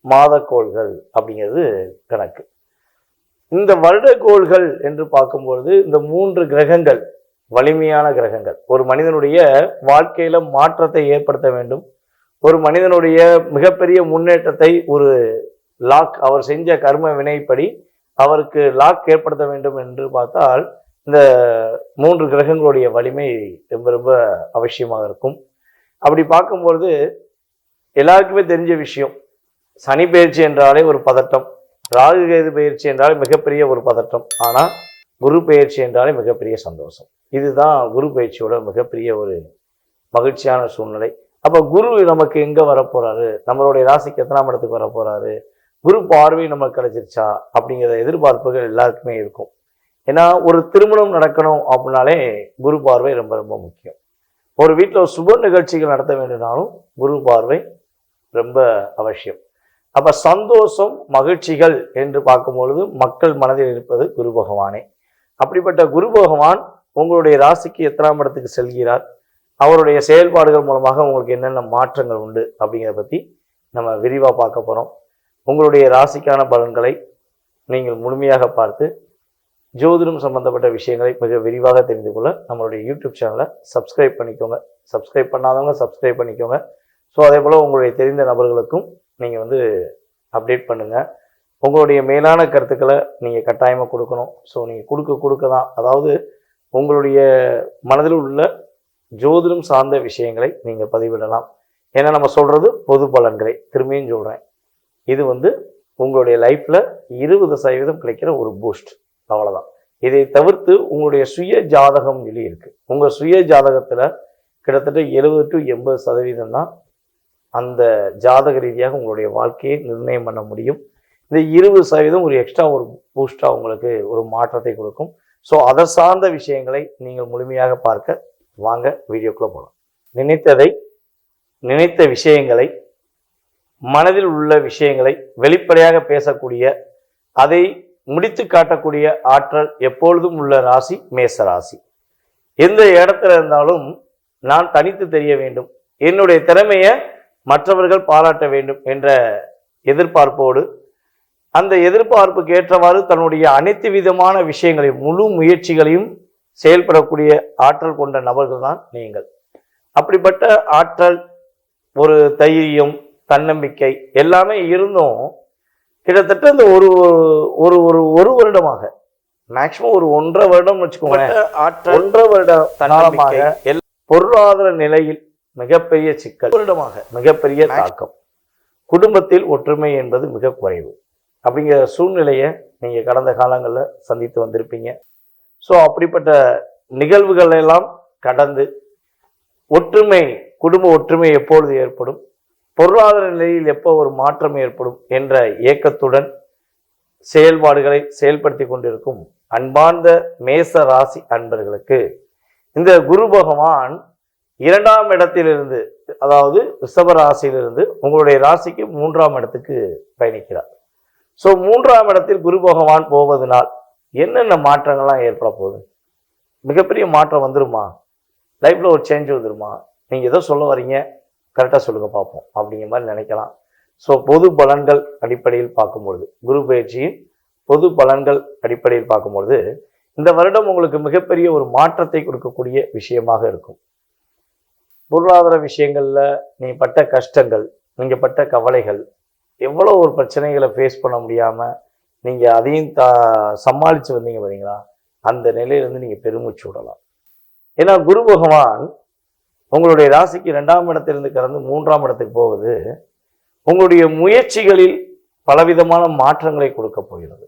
மாதக்கோள்கள் அப்படிங்கிறது கணக்கு. இந்த வருடக்கோள்கள் என்று பார்க்கும்பொழுது இந்த 3 கிரகங்கள் வலிமையான கிரகங்கள். ஒரு மனிதனுடைய வாழ்க்கையில மாற்றத்தை ஏற்படுத்த வேண்டும், ஒரு மனிதனுடைய மிகப்பெரிய முன்னேற்றத்தை, ஒரு லாக், அவர் செஞ்ச கர்ம வினைப்படி அவருக்கு லாக் ஏற்படுத்த வேண்டும் என்று பார்த்தால் இந்த 3 கிரகங்களுடைய வலிமை ரொம்ப ரொம்ப அவசியமாக இருக்கும். அப்படி பார்க்கும்பொழுது எல்லாருக்குமே தெரிஞ்ச விஷயம், சனி பயிற்சி என்றாலே ஒரு பதட்டம், ராகு கேது பயிற்சி என்றாலே மிகப்பெரிய ஒரு பதட்டம், ஆனால் குரு பயிற்சி என்றாலே மிகப்பெரிய சந்தோஷம். இதுதான் குரு பயிற்சியோட மிகப்பெரிய ஒரு மகிழ்ச்சியான சூழ்நிலை. அப்போ குரு நமக்கு எங்கே வரப்போறாரு, நம்மளுடைய ராசிக்கு எத்தனாம் இடத்துக்கு வரப்போறாரு, குரு பார்வை நமக்கு கிடைச்சிருச்சா அப்படிங்கிற எதிர்பார்ப்புகள் எல்லாருக்குமே இருக்கும். ஏன்னா ஒரு திருமணம் நடக்கணும் அப்படின்னாலே குரு பார்வை ரொம்ப ரொம்ப முக்கியம். ஒரு வீட்டில் சுப நிகழ்ச்சிகள் நடத்த வேண்டும்னாலும் குரு பார்வை ரொம்ப அவசியம். அப்ப சந்தோஷம், மகிழ்ச்சிகள் என்று பார்க்கும்பொழுது மக்கள் மனதில் இருப்பது குரு பகவானே. அப்படிப்பட்ட குரு பகவான் உங்களுடைய ராசிக்கு எத்தனாம் இடத்துக்கு செல்கிறார், அவருடைய செயல்பாடுகள் மூலமாக உங்களுக்கு என்னென்ன மாற்றங்கள் உண்டு அப்படிங்கிறத பற்றி நம்ம விரிவாக பார்க்க போகிறோம். உங்களுடைய ராசிக்கான பலன்களை நீங்கள் முழுமையாக பார்த்து ஜோதிடம் சம்பந்தப்பட்ட விஷயங்களை மிக விரிவாக தெரிந்து கொள்ள நம்மளுடைய யூடியூப் சேனலை சப்ஸ்கிரைப் பண்ணிக்கோங்க. சப்ஸ்கிரைப் பண்ணாதவங்க சப்ஸ்கிரைப் பண்ணிக்கோங்க. ஸோ அதே போல் உங்களுடைய தெரிந்த நபர்களுக்கும் நீங்கள் வந்து அப்டேட் பண்ணுங்கள். உங்களுடைய மேலான கருத்துக்களை நீங்கள் கட்டாயமாக கொடுக்கணும். ஸோ நீங்கள் கொடுக்க தான், அதாவது உங்களுடைய மனதில் உள்ள ஜோதிடம் சார்ந்த விஷயங்களை நீங்கள் பதிவிடலாம். ஏன்னா நம்ம சொல்கிறது பொது பலன்களை திரும்பியும் சொல்கிறேன், இது வந்து உங்களுடைய லைஃப்பில் 20% கிடைக்கிற ஒரு பூஸ்ட், அவ்வளோதான். இதை தவிர்த்து உங்களுடைய சுய ஜாதகம் சொல்லி இருக்குது. உங்கள் சுய ஜாதகத்தில் கிட்டத்தட்ட 70 to 80% தான் அந்த ஜாதக ரீதியாக உங்களுடைய வாழ்க்கையை நிர்ணயம் பண்ண முடியும். இந்த 20% ஒரு எக்ஸ்ட்ரா ஒரு பூஸ்டாக உங்களுக்கு ஒரு மாற்றத்தை கொடுக்கும். ஸோ அதை சார்ந்த விஷயங்களை நீங்கள் முழுமையாக பார்க்க வாங்க வீடியோக்குள்ளே போகலாம். நினைத்த விஷயங்களை, மனதில் உள்ள விஷயங்களை வெளிப்படையாக பேசக்கூடிய, அதை முடித்து காட்டக்கூடிய ஆற்றல் எப்பொழுதும் உள்ள ராசி மேச ராசி. எந்த இடத்துல இருந்தாலும் நான் தனித்து தெரிய வேண்டும், என்னுடைய திறமையை மற்றவர்கள் பாராட்ட வேண்டும் என்ற எதிர்பார்ப்போடு, அந்த எதிர்பார்ப்புக்கு ஏற்றவாறு தன்னுடைய அனைத்து விதமான விஷயங்களையும் முழு முயற்சிகளையும் செயல்படக்கூடிய ஆற்றல் கொண்ட நபர்கள் தான் நீங்கள். அப்படிப்பட்ட ஆற்றல், ஒரு தைரியம், தன்னம்பிக்கை எல்லாமே இருந்தும் கிட்டத்தட்ட இந்த ஒரு வருடமாக, மேக்சிமம் ஒரு 1.5 வருடம் வச்சுக்கோங்க, 1.5 வருட காலமாக பொருளாதார நிலையில் மிகப்பெரிய சிக்கல், வருடமாக மிகப்பெரிய தாக்கம், குடும்பத்தில் ஒற்றுமை என்பது மிக குறைவு அப்படிங்கிற சூழ்நிலையை நீங்க கடந்த காலங்களில் சந்தித்து வந்திருப்பீங்க. ஸோ அப்படிப்பட்ட நிகழ்வுகள் எல்லாம் கடந்து ஒற்றுமை, குடும்ப ஒற்றுமை எப்பொழுது ஏற்படும், பொருளாதார நிலையில் எப்போ ஒரு மாற்றம் ஏற்படும் என்ற ஏக்கத்துடன் செயல்பாடுகளை செயல்படுத்தி கொண்டிருக்கும் அன்பார்ந்த மேச ராசி அன்பர்களுக்கு இந்த குரு பகவான் 2ஆம் இடத்திலிருந்து, அதாவது ரிஷப ராசியிலிருந்து உங்களுடைய ராசிக்கு 3ஆம் இடத்துக்கு பயணிக்கிறார். ஸோ 3ஆம் இடத்தில் குரு பகவான் போவதனால் என்னென்ன மாற்றங்கள்லாம் ஏற்பட போகுது? மிகப்பெரிய மாற்றம் வந்துருமா? லைஃப்ல ஒரு சேஞ்ச் வந்துருமா? நீங்க ஏதோ சொல்ல வரீங்க, கரெக்டாக சொல்லுங்க பார்ப்போம் அப்படிங்கிற மாதிரி நினைக்கலாம். ஸோ பொது பலன்கள் அடிப்படையில் பார்க்கும்பொழுது, குரு பயிற்சியின் பொது பலன்கள் அடிப்படையில் பார்க்கும்பொழுது இந்த வருடம் உங்களுக்கு மிகப்பெரிய ஒரு மாற்றத்தை கொடுக்கக்கூடிய விஷயமாக இருக்கும். பொருளாதார விஷயங்கள்ல நீ பட்ட கஷ்டங்கள், நீங்க பட்ட கவலைகள், எவ்வளோ ஒரு பிரச்சனைகளை ஃபேஸ் பண்ண முடியாம நீங்க அதையும் சமாளிச்சு வந்தீங்க பார்த்தீங்களா, அந்த நிலையிலிருந்து நீங்க பெருமூச்சு விடலாம். ஏன்னா குரு பகவான் உங்களுடைய ராசிக்கு 2ஆம் இடத்திலிருந்து கடந்து 3ஆம் இடத்துக்கு போவது உங்களுடைய முயற்சிகளில் பலவிதமான மாற்றங்களை கொடுக்க போகிறது.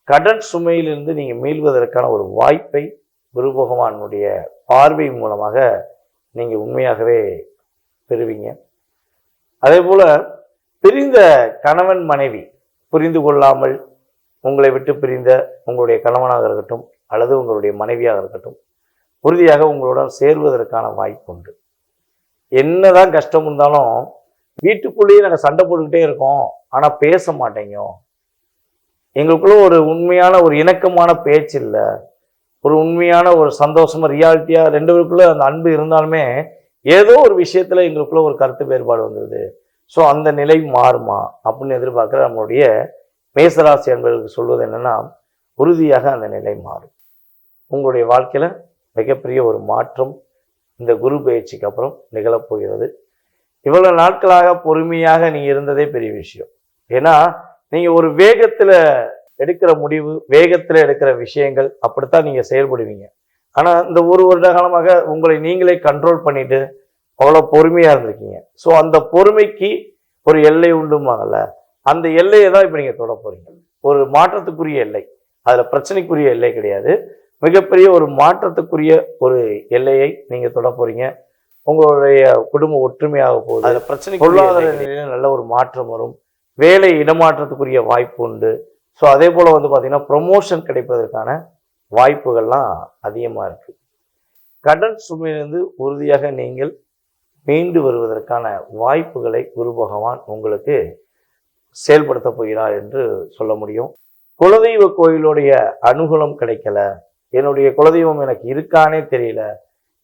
கடன் சுமையிலிருந்து நீங்க மீள்வதற்கான ஒரு வாய்ப்பை குரு பகவானுடைய பார்வை மூலமாக நீங்க உண்மையாகவே பெறுவீங்க. அதே போல பிரிந்த கணவன் மனைவி, புரிந்து கொள்ளாமல் உங்களை விட்டு பிரிந்த உங்களுடைய கணவனாக இருக்கட்டும் அல்லது உங்களுடைய மனைவியாக இருக்கட்டும், உறுதியாக உங்களுடன் சேர்வதற்கான வாய்ப்பு உண்டு. என்னதான் கஷ்டம் இருந்தாலும் வீட்டுக்குள்ளேயே நாங்கள் சண்டை போட்டுக்கிட்டே இருக்கோம், ஆனால் பேச மாட்டேங்க, எங்களுக்குள்ள ஒரு உண்மையான ஒரு இணக்கமான பேச்சு இல்லை, ஒரு உண்மையான ஒரு சந்தோஷமா ரியாலிட்டியா ரெண்டு பேருக்குள்ள அந்த அன்பு இருந்தாலுமே ஏதோ ஒரு விஷயத்துல எங்களுக்குள்ள ஒரு கருத்து வேறுபாடு வந்துடுது. ஸோ அந்த நிலை மாறுமா அப்படின்னு எதிர்பார்க்குற நம்மளுடைய மேசராசி அன்பர்களுக்கு சொல்வது என்னன்னா, உறுதியாக அந்த நிலை மாறும். உங்களுடைய வாழ்க்கையில மிகப்பெரிய ஒரு மாற்றம் இந்த குரு பயிற்சிக்கு அப்புறம் நிகழப்போகிறது. இவ்வளவு நாட்களாக பொறுமையாக நீங்க இருந்ததே பெரிய விஷயம். ஏன்னா நீங்க ஒரு வேகத்துல எடுக்கிற முடிவு, வேகத்துல எடுக்கிற விஷயங்கள் அப்படித்தான் நீங்க செயல்படுவீங்க. ஆனா இந்த ஒரு வருட காலமாக உங்களை நீங்களே கண்ட்ரோல் பண்ணிட்டு அவ்வளவு பொறுமையா இருந்திருக்கீங்க. ஸோ அந்த பொறுமைக்கு ஒரு எல்லை உண்டுமாங்கல்ல, அந்த எல்லையை தான் இப்ப நீங்க தொட போறீங்க. ஒரு மாற்றத்துக்குரிய எல்லை, அதுல பிரச்சனைக்குரிய எல்லை கிடையாது. மிகப்பெரிய ஒரு மாற்றத்துக்குரிய ஒரு எல்லையை நீங்க தொட போறீங்க. உங்களுடைய குடும்பம் ஒற்றுமையாக போகுது. அதுல பிரச்சனை, பொருளாதார நிலையில நல்ல ஒரு மாற்றம் வரும். வேலை இடமாற்றத்துக்குரிய வாய்ப்பு உண்டு. ஸோ அதே போல வந்து பார்த்தீங்கன்னா ப்ரொமோஷன் கிடைப்பதற்கான வாய்ப்புகள்லாம் அதிகமாக இருக்கு. கடன் சுமையிலிருந்து உறுதியாக நீங்கள் மீண்டு வருவதற்கான வாய்ப்புகளை குரு பகவான் உங்களுக்கு செயல்படுத்த போகிறார் என்று சொல்ல முடியும். குலதெய்வ கோயிலுடைய அனுகூலம் கிடைக்கல, என்னுடைய குலதெய்வம் எனக்கு இருக்கானே தெரியல,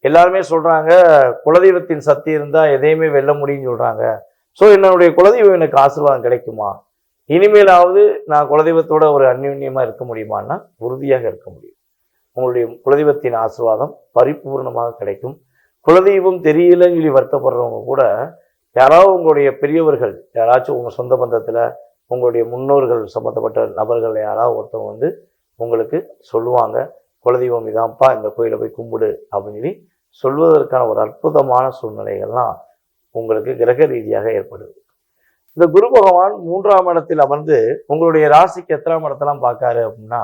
எல்லாருமே சொல்றாங்க குலதெய்வத்தின் சக்தி இருந்தா எதையுமே வெல்ல முடியும்னு சொல்றாங்க. ஸோ என்னுடைய குலதெய்வம் எனக்கு ஆசீர்வாதம் கிடைக்குமா, இனிமேலாவது நான் குலதெய்வத்தோட ஒரு அந்யோன்யமா இருக்க முடியுமான்னா உறுதியாக இருக்க முடியும். உங்களுடைய குலதெய்வத்தின் ஆசீர்வாதம் பரிபூர்ணமாக கிடைக்கும். குலதெய்வம் தெரியலன்னு சொல்லி வருத்தப்படுறவங்க கூட யாராவது உங்களுடைய பெரியவர்கள், யாராச்சும் உங்க சொந்த பந்தத்துல உங்களுடைய முன்னோர்கள் சம்பந்தப்பட்ட நபர்கள் யாராவது ஒருத்தவங்க வந்து உங்களுக்கு சொல்லுவாங்க, குலதெய்வம் இதான்ப்பா, இந்த கோயிலை போய் கும்பிடு அப்படின்னு சொல்லி சொல்வதற்கான ஒரு அற்புதமான சூழ்நிலைகள்லாம் உங்களுக்கு கிரக ரீதியாக ஏற்படுது. இந்த குரு பகவான் 3ஆம் இடத்தில் அமர்ந்து உங்களுடைய ராசிக்கு எத்தனாம் இடத்தெல்லாம் பார்க்காரு அப்படின்னா,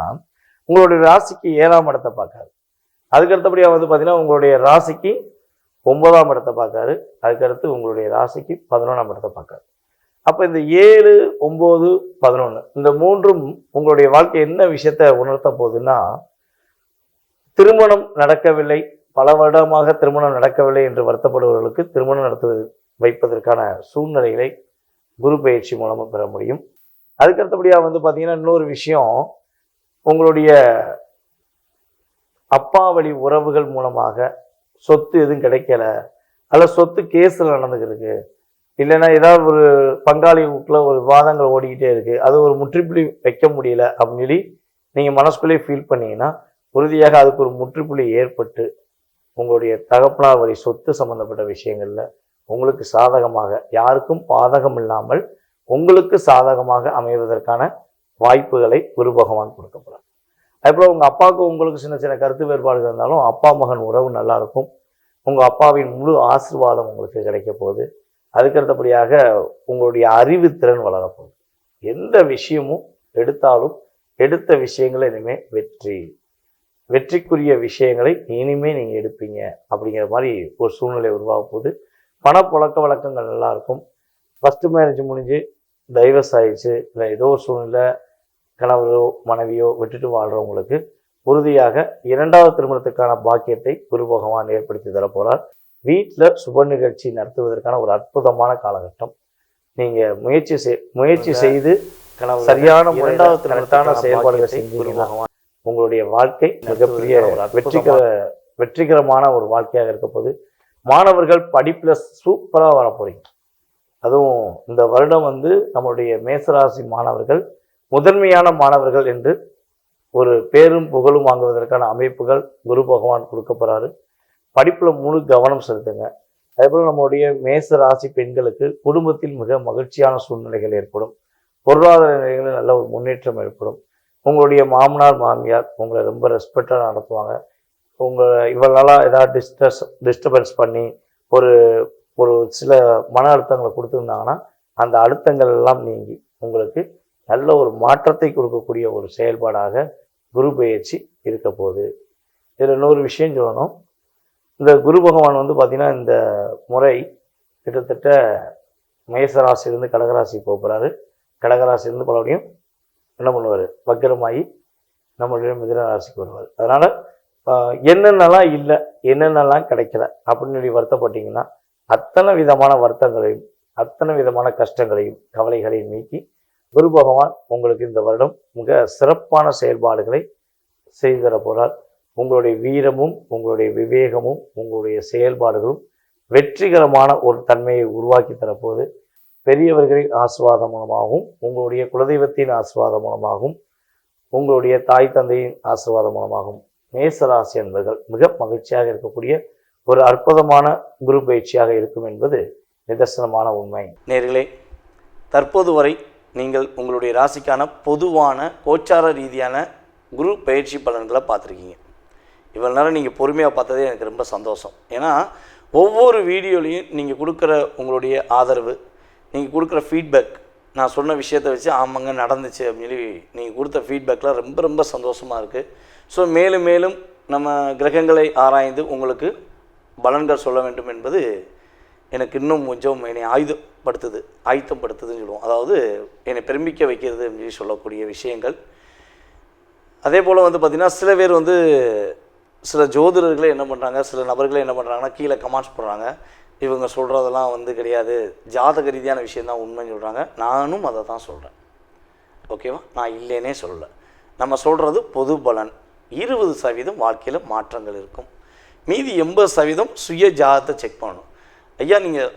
உங்களுடைய ராசிக்கு 7ஆம் இடத்தை பார்க்காரு. அதுக்கடுத்தபடியாக வந்து பார்த்தீங்கன்னா உங்களுடைய ராசிக்கு 9ஆம் இடத்தை பார்க்காரு. அதுக்கடுத்து உங்களுடைய ராசிக்கு 11ஆம் இடத்தை பார்க்காரு. அப்போ இந்த 7, 9, 11 இந்த மூன்றும் உங்களுடைய வாழ்க்கை என்ன விஷயத்தை உணர்த்த போகுதுன்னா, திருமணம் நடக்கவில்லை, பல வருடமாக திருமணம் நடக்கவில்லை என்று வருத்தப்படுபவர்களுக்கு திருமணம் நடத்துவது வைப்பதற்கான சூழ்நிலைகளை குரு பயிற்சி மூலமாக பெற முடியும். அதுக்கடுத்தபடியாக வந்து பார்த்தீங்கன்னா இன்னொரு விஷயம், உங்களுடைய அப்பா வழி உறவுகள் மூலமாக சொத்து எதுவும் கிடைக்கல, அல்ல சொத்து கேஸில் நடந்துக்கிருக்கு, இல்லைன்னா ஏதாவது ஒரு பங்காளி வீட்டில் ஒரு விவாதங்கள் ஓடிக்கிட்டே இருக்கு, அது ஒரு முற்றுப்புள்ளி வைக்க முடியல அப்படின்னு சொல்லி நீங்கள் மனசுக்குள்ளே ஃபீல் பண்ணீங்கன்னா உறுதியாக அதுக்கு ஒரு முற்றுப்புள்ளி ஏற்பட்டு உங்களுடைய தகப்பனார் வழி சொத்து சம்பந்தப்பட்ட விஷயங்கள்ல உங்களுக்கு சாதகமாக, யாருக்கும் பாதகம் இல்லாமல் உங்களுக்கு சாதகமாக அமைவதற்கான வாய்ப்புகளை குரு பகவான் கொடுக்க போறார். அதுபோல் உங்க அப்பாவுக்கு உங்களுக்கு சின்ன சின்ன கருத்து வேறுபாடுகள் இருந்தாலும் அப்பா மகன் உறவு நல்லா இருக்கும். உங்க அப்பாவின் முழு ஆசீர்வாதம் உங்களுக்கு கிடைக்க போகுது. அதுக்கடுத்தபடியாக உங்களுடைய அறிவுத்திறன் வளரப்போகுது. எந்த விஷயமும் எடுத்தாலும் எடுத்த விஷயங்களை இனிமே வெற்றிக்குரிய விஷயங்களை இனிமே நீங்க எடுப்பீங்க அப்படிங்கிற மாதிரி ஒரு சூழ்நிலை உருவாக போகுது. பணப்புழக்க வழக்கங்கள் நல்லா இருக்கும். ஃபர்ஸ்ட் மேரேஜ் முடிஞ்சு டைவர்ஸ் ஆயிடுச்சு, இல்லை ஏதோ ஒரு சூழ்நிலை கணவரோ மனைவியோ விட்டுட்டு வாழ்றவங்களுக்கு உறுதியாக 2வது திருமணத்துக்கான பாக்கியத்தை குரு பகவான் ஏற்படுத்தி தரப்போறார். வீட்டில் சுப நிகழ்ச்சி நடத்துவதற்கான ஒரு அற்புதமான காலகட்டம். நீங்க முயற்சி செய்து சரியான 2வது திருமணத்தான செயல்பாடுகள் செஞ்சீங்கன்னா உங்களுடைய வாழ்க்கை மிகப்பெரிய வெற்றிகரமான ஒரு வாழ்க்கையாக இருக்க போது. மாணவர்கள் படிப்புல சூப்பரா வர போறீங்க. அதுவும் இந்த வருடம் வந்து நம்மளுடைய மேசராசி மாணவர்கள் முதன்மையான மாணவர்கள் என்று ஒரு பேரும் புகழும் வாங்குவதற்கான அமைப்புகள் குரு பகவான் கொடுக்க போறாரு. படிப்புல முழு கவனம் செலுத்துங்க. அதே போல நம்மளுடைய மேச ராசி பெண்களுக்கு குடும்பத்தில் மிக மகிழ்ச்சியான சூழ்நிலைகள் ஏற்படும். பொருளாதார நிலைகளில் நல்ல ஒரு முன்னேற்றம் ஏற்படும். உங்களுடைய மாமனார் மாமியார் உங்களை ரொம்ப ரெஸ்பெக்டாக நடத்துவாங்க. இவ்வளவு நாளாக ஏதாவது டிஸ்டர்பன்ஸ் பண்ணி ஒரு சில மன அழுத்தங்களை கொடுத்துருந்தாங்கன்னா அந்த அழுத்தங்கள் எல்லாம் நீங்கி உங்களுக்கு நல்ல ஒரு மாற்றத்தை கொடுக்கக்கூடிய ஒரு செயல்பாடாக குரு பயிற்சி இருக்க போகுது. இதில் இன்னொரு விஷயம் சொல்லணும். இந்த குரு பகவான் வந்து பார்த்தீங்கன்னா இந்த முறை கிட்டத்தட்ட மேசராசிலிருந்து கடகராசி போகிறாரு. கடகராசிலிருந்து பலபடியும் என்ன பண்ணுவார், வக்கரமாகி நம்மளுடைய மிதுன ராசிக்கு வருவார். அதனால் என்னென்னலாம் இல்லை, என்னென்னலாம் கிடைக்கல அப்படின்னு சொல்லி வருத்தப்பட்டீங்கன்னா அத்தனை விதமான வருத்தங்களையும் அத்தனை விதமான கஷ்டங்களையும் கவலைகளையும் நீக்கி குரு பகவான் உங்களுக்கு இந்த வருடம் மிக சிறப்பான செயல்பாடுகளை செய்து தர போகிறார். உங்களுடைய வீரமும் உங்களுடைய விவேகமும் உங்களுடைய செயல்பாடுகளும் வெற்றிகரமான ஒரு தன்மையை உருவாக்கி தரப்போது. பெரியவர்களின் ஆசீர்வாதம் மூலமாகவும் உங்களுடைய குலதெய்வத்தின் ஆசீர்வாதம் மூலமாகவும் உங்களுடைய தாய் தந்தையின் ஆசீர்வாதம் மூலமாகவும் மேசராசி என்பர்கள் மிக மகிழ்ச்சியாக இருக்கக்கூடிய ஒரு அற்புதமான குரு பயிற்சியாக இருக்கும் என்பது நிதர்சனமான உண்மை. நேர்களே, தற்போது வரை நீங்கள் உங்களுடைய ராசிக்கான பொதுவான கோச்சார ரீதியான குரு பயிற்சி பலன்களை பார்த்துருக்கீங்க. இவ்வளோ நேரம் நீங்கள் பொறுமையாக பார்த்ததே எனக்கு ரொம்ப சந்தோஷம். ஏன்னா ஒவ்வொரு வீடியோலையும் நீங்கள் கொடுக்குற உங்களுடைய ஆதரவு, நீங்கள் கொடுக்குற ஃபீட்பேக், நான் சொன்ன விஷயத்தை வச்சு ஆமாங்க நடந்துச்சு அப்படின்னு சொல்லி நீங்கள் கொடுத்த ஃபீட்பேக்கில் ரொம்ப ரொம்ப சந்தோஷமாக இருக்குது. ஸோ மேலும் மேலும் நம்ம கிரகங்களை ஆராய்ந்து உங்களுக்கு பலன்கள் சொல்ல வேண்டும் என்பது எனக்கு இன்னும் கொஞ்சம் என்னை ஆயத்தப்படுத்துதுன்னு சொல்லுவோம். அதாவது என்னை பெருமிக்க வைக்கிறது அப்படின்னு சொல்லி சொல்லக்கூடிய விஷயங்கள். அதே போல் பார்த்திங்கன்னா சில பேர் சில ஜோதிடர்களே என்ன பண்ணுறாங்க, சில நபர்களே என்ன பண்ணுறாங்கன்னா கீழே கமெண்ட்ஸ் போடுறாங்க, இவங்க சொல்கிறதெல்லாம் கிடையாது, ஜாதக ரீதியான விஷயந்தான் உண்மைன்னு சொல்கிறாங்க. நானும் அதை தான் சொல்கிறேன். ஓகேவா? நான் இல்லைன்னே சொல்லலை. நம்ம சொல்கிறது பொது பலன். 20% வாழ்க்கையில் மாற்றங்கள் இருக்கும், மீதி 80% சுய ஜாதகத்தை செக் பண்ணணும். ஐயா, நீங்கள்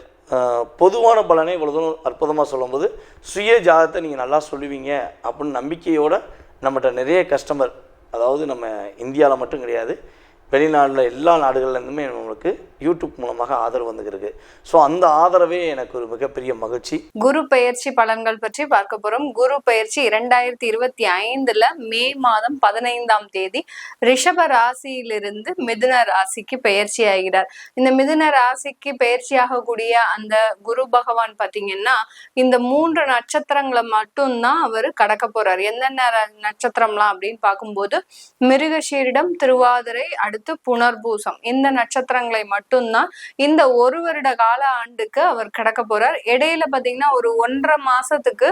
பொதுவான பலனை இவ்வளோ தூரம் அற்புதமாக சொல்லும்போது சுய ஜாதகத்தை நீங்கள் நல்லா சொல்லுவீங்க அப்படின்னு நம்பிக்கையோடு நம்மகிட்ட நிறைய கஸ்டமர், அதாவது நம்ம இந்தியாவில் மட்டும் கிடையாது, வெளிநாட்டில் எல்லா நாடுகள்லேருந்துமே நம்மளுக்கு யூடியூப் மூலமாக ஆதரவு வந்துருக்கு. ஸோ அந்த ஆதரவே எனக்கு ஒரு மிகப்பெரிய மகிழ்ச்சி. குரு பெயர்ச்சி பலன்கள் பற்றி பார்க்க போறோம். குரு பெயர்ச்சி 2025 மே மாதம் 15ஆம் தேதி ரிஷப ராசியிலிருந்து மிதுன ராசிக்கு பெயர்ச்சி ஆகிறார். இந்த மிதுன ராசிக்கு பெயர்ச்சியாகக்கூடிய அந்த குரு பகவான் பாத்தீங்கன்னா இந்த 3 நட்சத்திரங்களை மட்டும்தான் அவர் கடக்க போறார். என்னென்ன நட்சத்திரம்லாம் அப்படின்னு பார்க்கும்போது மிருகஷீரிடம், திருவாதிரை, அடுத்து புனர்பூசம், இந்த நட்சத்திரங்களை மட்டும்தான் இந்த 1 வருட கால ஆண்டுக்கு அவர் கடக்க போறார். இடையில பாத்தீங்கன்னா ஒரு 1.5 மாசத்துக்கு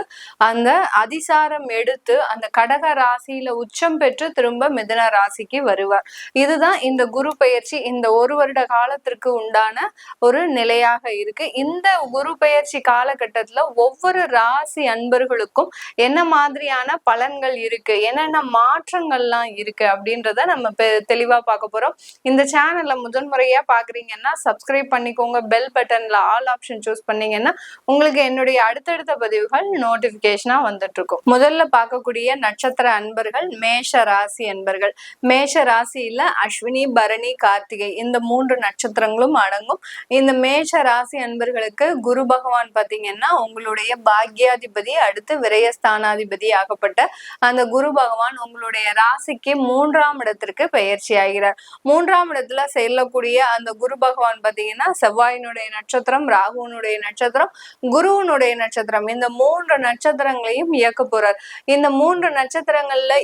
அந்த அதிசாரம் எடுத்து அந்த கடக ராசியில உச்சம் பெற்று திரும்ப மிதுன ராசிக்கு வருவார். இதுதான் இந்த குரு பெயர்ச்சி இந்த 1 வருட காலத்திற்கு உண்டான ஒரு நிலையாக இருக்கு. இந்த குரு பெயர்ச்சி காலகட்டத்துல ஒவ்வொரு ராசி அன்பர்களுக்கும் என்ன மாதிரியான பலன்கள் இருக்கு, என்னென்ன மாற்றங்கள்லாம் இருக்கு அப்படின்றத நம்ம தெளிவா பார்க்க போறோம். இந்த சேனல்ல முதன்முறையா பாக்குறீங்கன்னா சப்ஸ்கிரைப் பண்ணிக்கோங்க. பெல் பட்டன்ல ஆல் ஆப்ஷன் சூஸ் பண்ணீங்கன்னா உங்களுக்கு என்னுடைய அடுத்தடுத்த பதிவுகள் நோட்டிபிகேஷனா வந்துட்டு இருக்கும். முதல்ல பார்க்கக்கூடிய நட்சத்திர அன்பர்கள் மேஷ ராசி அன்பர்கள். மேஷ ராசியில அஸ்வினி, பரணி, கார்த்திகை இந்த 3 நட்சத்திரங்களும் அடங்கும். இந்த மேஷ ராசி அன்பர்களுக்கு குரு பகவான் பாத்தீங்கன்னா உங்களுடைய பாக்யாதிபதி, அடுத்து விரயஸ்தானாதிபதி ஆகப்பட்ட அந்த குரு பகவான் உங்களுடைய ராசிக்கு 3ஆம் இடத்திற்கு பெயர்ச்சி ஆகிறார். 3ஆம் இடத்துல செல்லக்கூடிய அந்த குரு பகவான் பாத்தீங்கன்னா செவ்வாயினுடைய நட்சத்திரம், ராகுனுடைய நட்சத்திரம், குருவனுடைய நட்சத்திரம், இந்த 3 நட்சத்திரங்களையும் இயக்க போறார். இந்த 3 நட்சத்திரங்கள்ல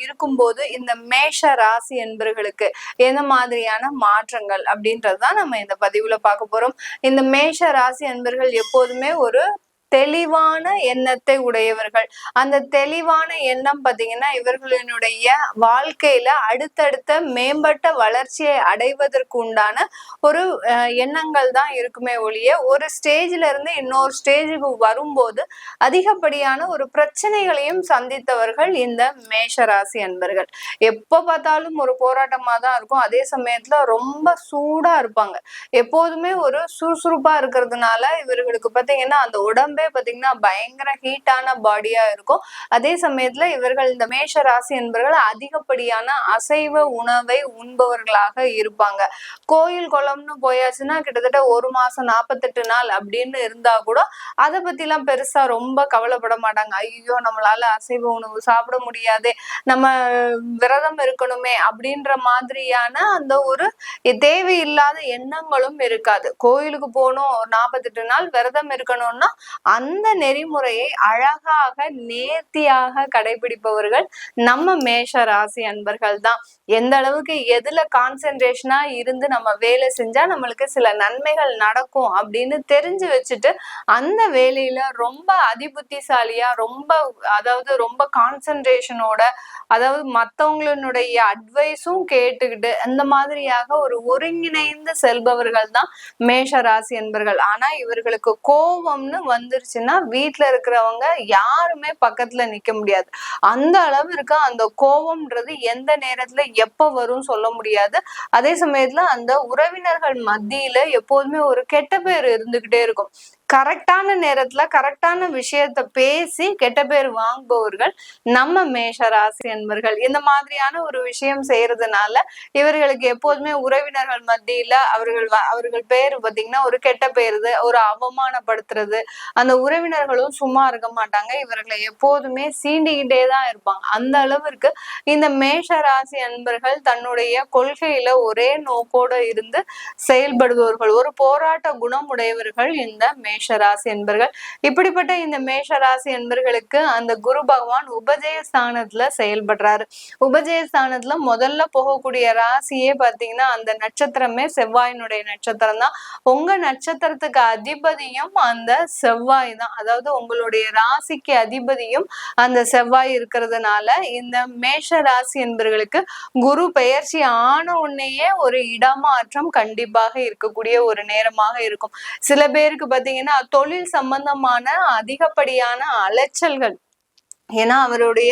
இருக்கும்போது இந்த மேஷ ராசி என்பர்களுக்கு எந்த மாதிரியான மாற்றங்கள் அப்படின்றதுதான் நம்ம இந்த பதிவுல பார்க்க போறோம். இந்த மேஷ ராசி என்பர்கள் எப்போதுமே ஒரு தெளிவான எண்ணத்தை உடையவர்கள். அந்த தெளிவான எண்ணம் பாத்தீங்கன்னா இவர்களினுடைய வாழ்க்கையில அடுத்தடுத்த மேம்பட்ட வளர்ச்சியை அடைவதற்கு உண்டான ஒரு எண்ணங்கள் தான் இருக்குமே ஒழிய ஒரு ஸ்டேஜ்ல இருந்து இன்னொரு ஸ்டேஜுக்கு வரும்போது அதிகப்படியான ஒரு பிரச்சனைகளையும் சந்தித்தவர்கள் இந்த மேஷராசி அன்பர்கள். எப்ப பார்த்தாலும் ஒரு போராட்டமா தான் இருக்கும். அதே சமயத்துல ரொம்ப சூடா இருப்பாங்க. எப்போதுமே ஒரு சுறுசுறுப்பா இருக்கிறதுனால இவர்களுக்கு பாத்தீங்கன்னா அந்த உடம்பே பாத்தீங்கன்னா பயங்கர ஹீட்டான பாடியா இருக்கும். அதே சமயத்துல இவர்கள் இந்த மேஷ ராசி என்பவர்கள் அதிகப்படியான அசைவ உணவை உண்பவர்களாக இருப்பாங்க. கோயில் குளம்னு போயாச்சுன்னா கிட்டத்தட்ட 1 மாசம் 48 நாள் அப்படின்னு இருந்தா கூட அதை பத்தி எல்லாம் பெருசா ரொம்ப கவலைப்பட மாட்டாங்க. ஐயோ நம்மளால அசைவ உணவு சாப்பிட முடியாதே, நம்ம விரதம் இருக்கணுமே அப்படின்ற மாதிரியான அந்த ஒரு தேவையில்லாத எண்ணங்களும் இருக்காது. கோயிலுக்கு போகணும், 48 நாள் விரதம் இருக்கணும்னா அந்த நெறிமுறையை அழகாக நேர்த்தியாக கடைபிடிப்பவர்கள் நம்ம மேஷ ராசி அன்பர்கள் தான். எந்த அளவுக்கு எதுல கான்சென்ட்ரேஷனா இருந்து நம்ம வேலை செஞ்சா நம்மளுக்கு சில நன்மைகள் நடக்கும் அப்படின்னு தெரிஞ்சு வச்சுட்டு அந்த வேலையில ரொம்ப அதிபுத்திசாலியா ரொம்ப கான்சென்ட்ரேஷனோட, அதாவது மத்தவங்களுடைய அட்வைஸும் கேட்டுக்கிட்டு அந்த மாதிரியாக ஒரு ஒருங்கிணைந்து செல்பவர்கள் தான் மேஷ ராசி என்பர்கள். ஆனா இவர்களுக்கு கோபம்னு வந்துருச்சுன்னா வீட்டுல இருக்கிறவங்க யாருமே பக்கத்துல நிக்க முடியாது. அந்த அளவிற்கு அந்த கோபம்ன்றது எந்த நேரத்துல எப்ப வரும் சொல்ல முடியாது. அதே சமயத்துல அந்த உறவினர்கள் மத்தியில எப்போதுமே ஒரு கெட்ட பேர் இருந்துகிட்டே இருக்கும். கரெக்டான நேரத்துல கரெக்டான விஷயத்த பேசி கெட்ட பேர் வாங்குபவர்கள் நம்ம மேஷ ராசி என்பர்கள். இந்த மாதிரியான ஒரு விஷயம் செய்யறதுனால இவர்களுக்கு எப்போதுமே உறவினர்கள் மத்தியில அவர்கள் பேரு பாத்தீங்கன்னா ஒரு கெட்ட பேருது, ஒரு அவமானப்படுத்துறது. அந்த உறவினர்களும் சும்மா இருக்க மாட்டாங்க, இவர்களை எப்போதுமே சீண்டிக்கிட்டே தான் இருப்பாங்க. அந்த அளவிற்கு இந்த மேஷ ராசி அன்பர்கள் தன்னுடைய கொள்கையில ஒரே நோக்கோட இருந்து செயல்படுபவர்கள், ஒரு போராட்ட குணம் உடையவர்கள் இந்த மேஷ ராசி என்பர்கள். இப்படிப்பட்ட இந்த மேஷ ராசி என்பர்களுக்கு அந்த குரு பகவான் உபஜய ஸ்தானத்துல செயல்படுறாரு. உபஜய ஸ்தானத்துல முதல்ல போகக்கூடிய ராசியே பாத்தீங்கன்னா அந்த நட்சத்திரமே செவ்வாயினுடைய நட்சத்திரம் தான். உங்க நட்சத்திரத்துக்கு அதிபதியும் அந்த செவ்வாய் தான். அதாவது உங்களுடைய ராசிக்கு அதிபதியும் அந்த செவ்வாய் இருக்கிறதுனால இந்த மேஷ ராசி என்பர்களுக்கு குரு பெயர்ச்சி ஆன உடனேயே ஒரு இடமாற்றம் கண்டிப்பாக இருக்கக்கூடிய ஒரு நேரமாக இருக்கும். சில பேருக்கு பாத்தீங்கன்னா தொழில் சம்பந்தமான அதிகப்படியான அலைச்சல்கள், ஏன்னா அவருடைய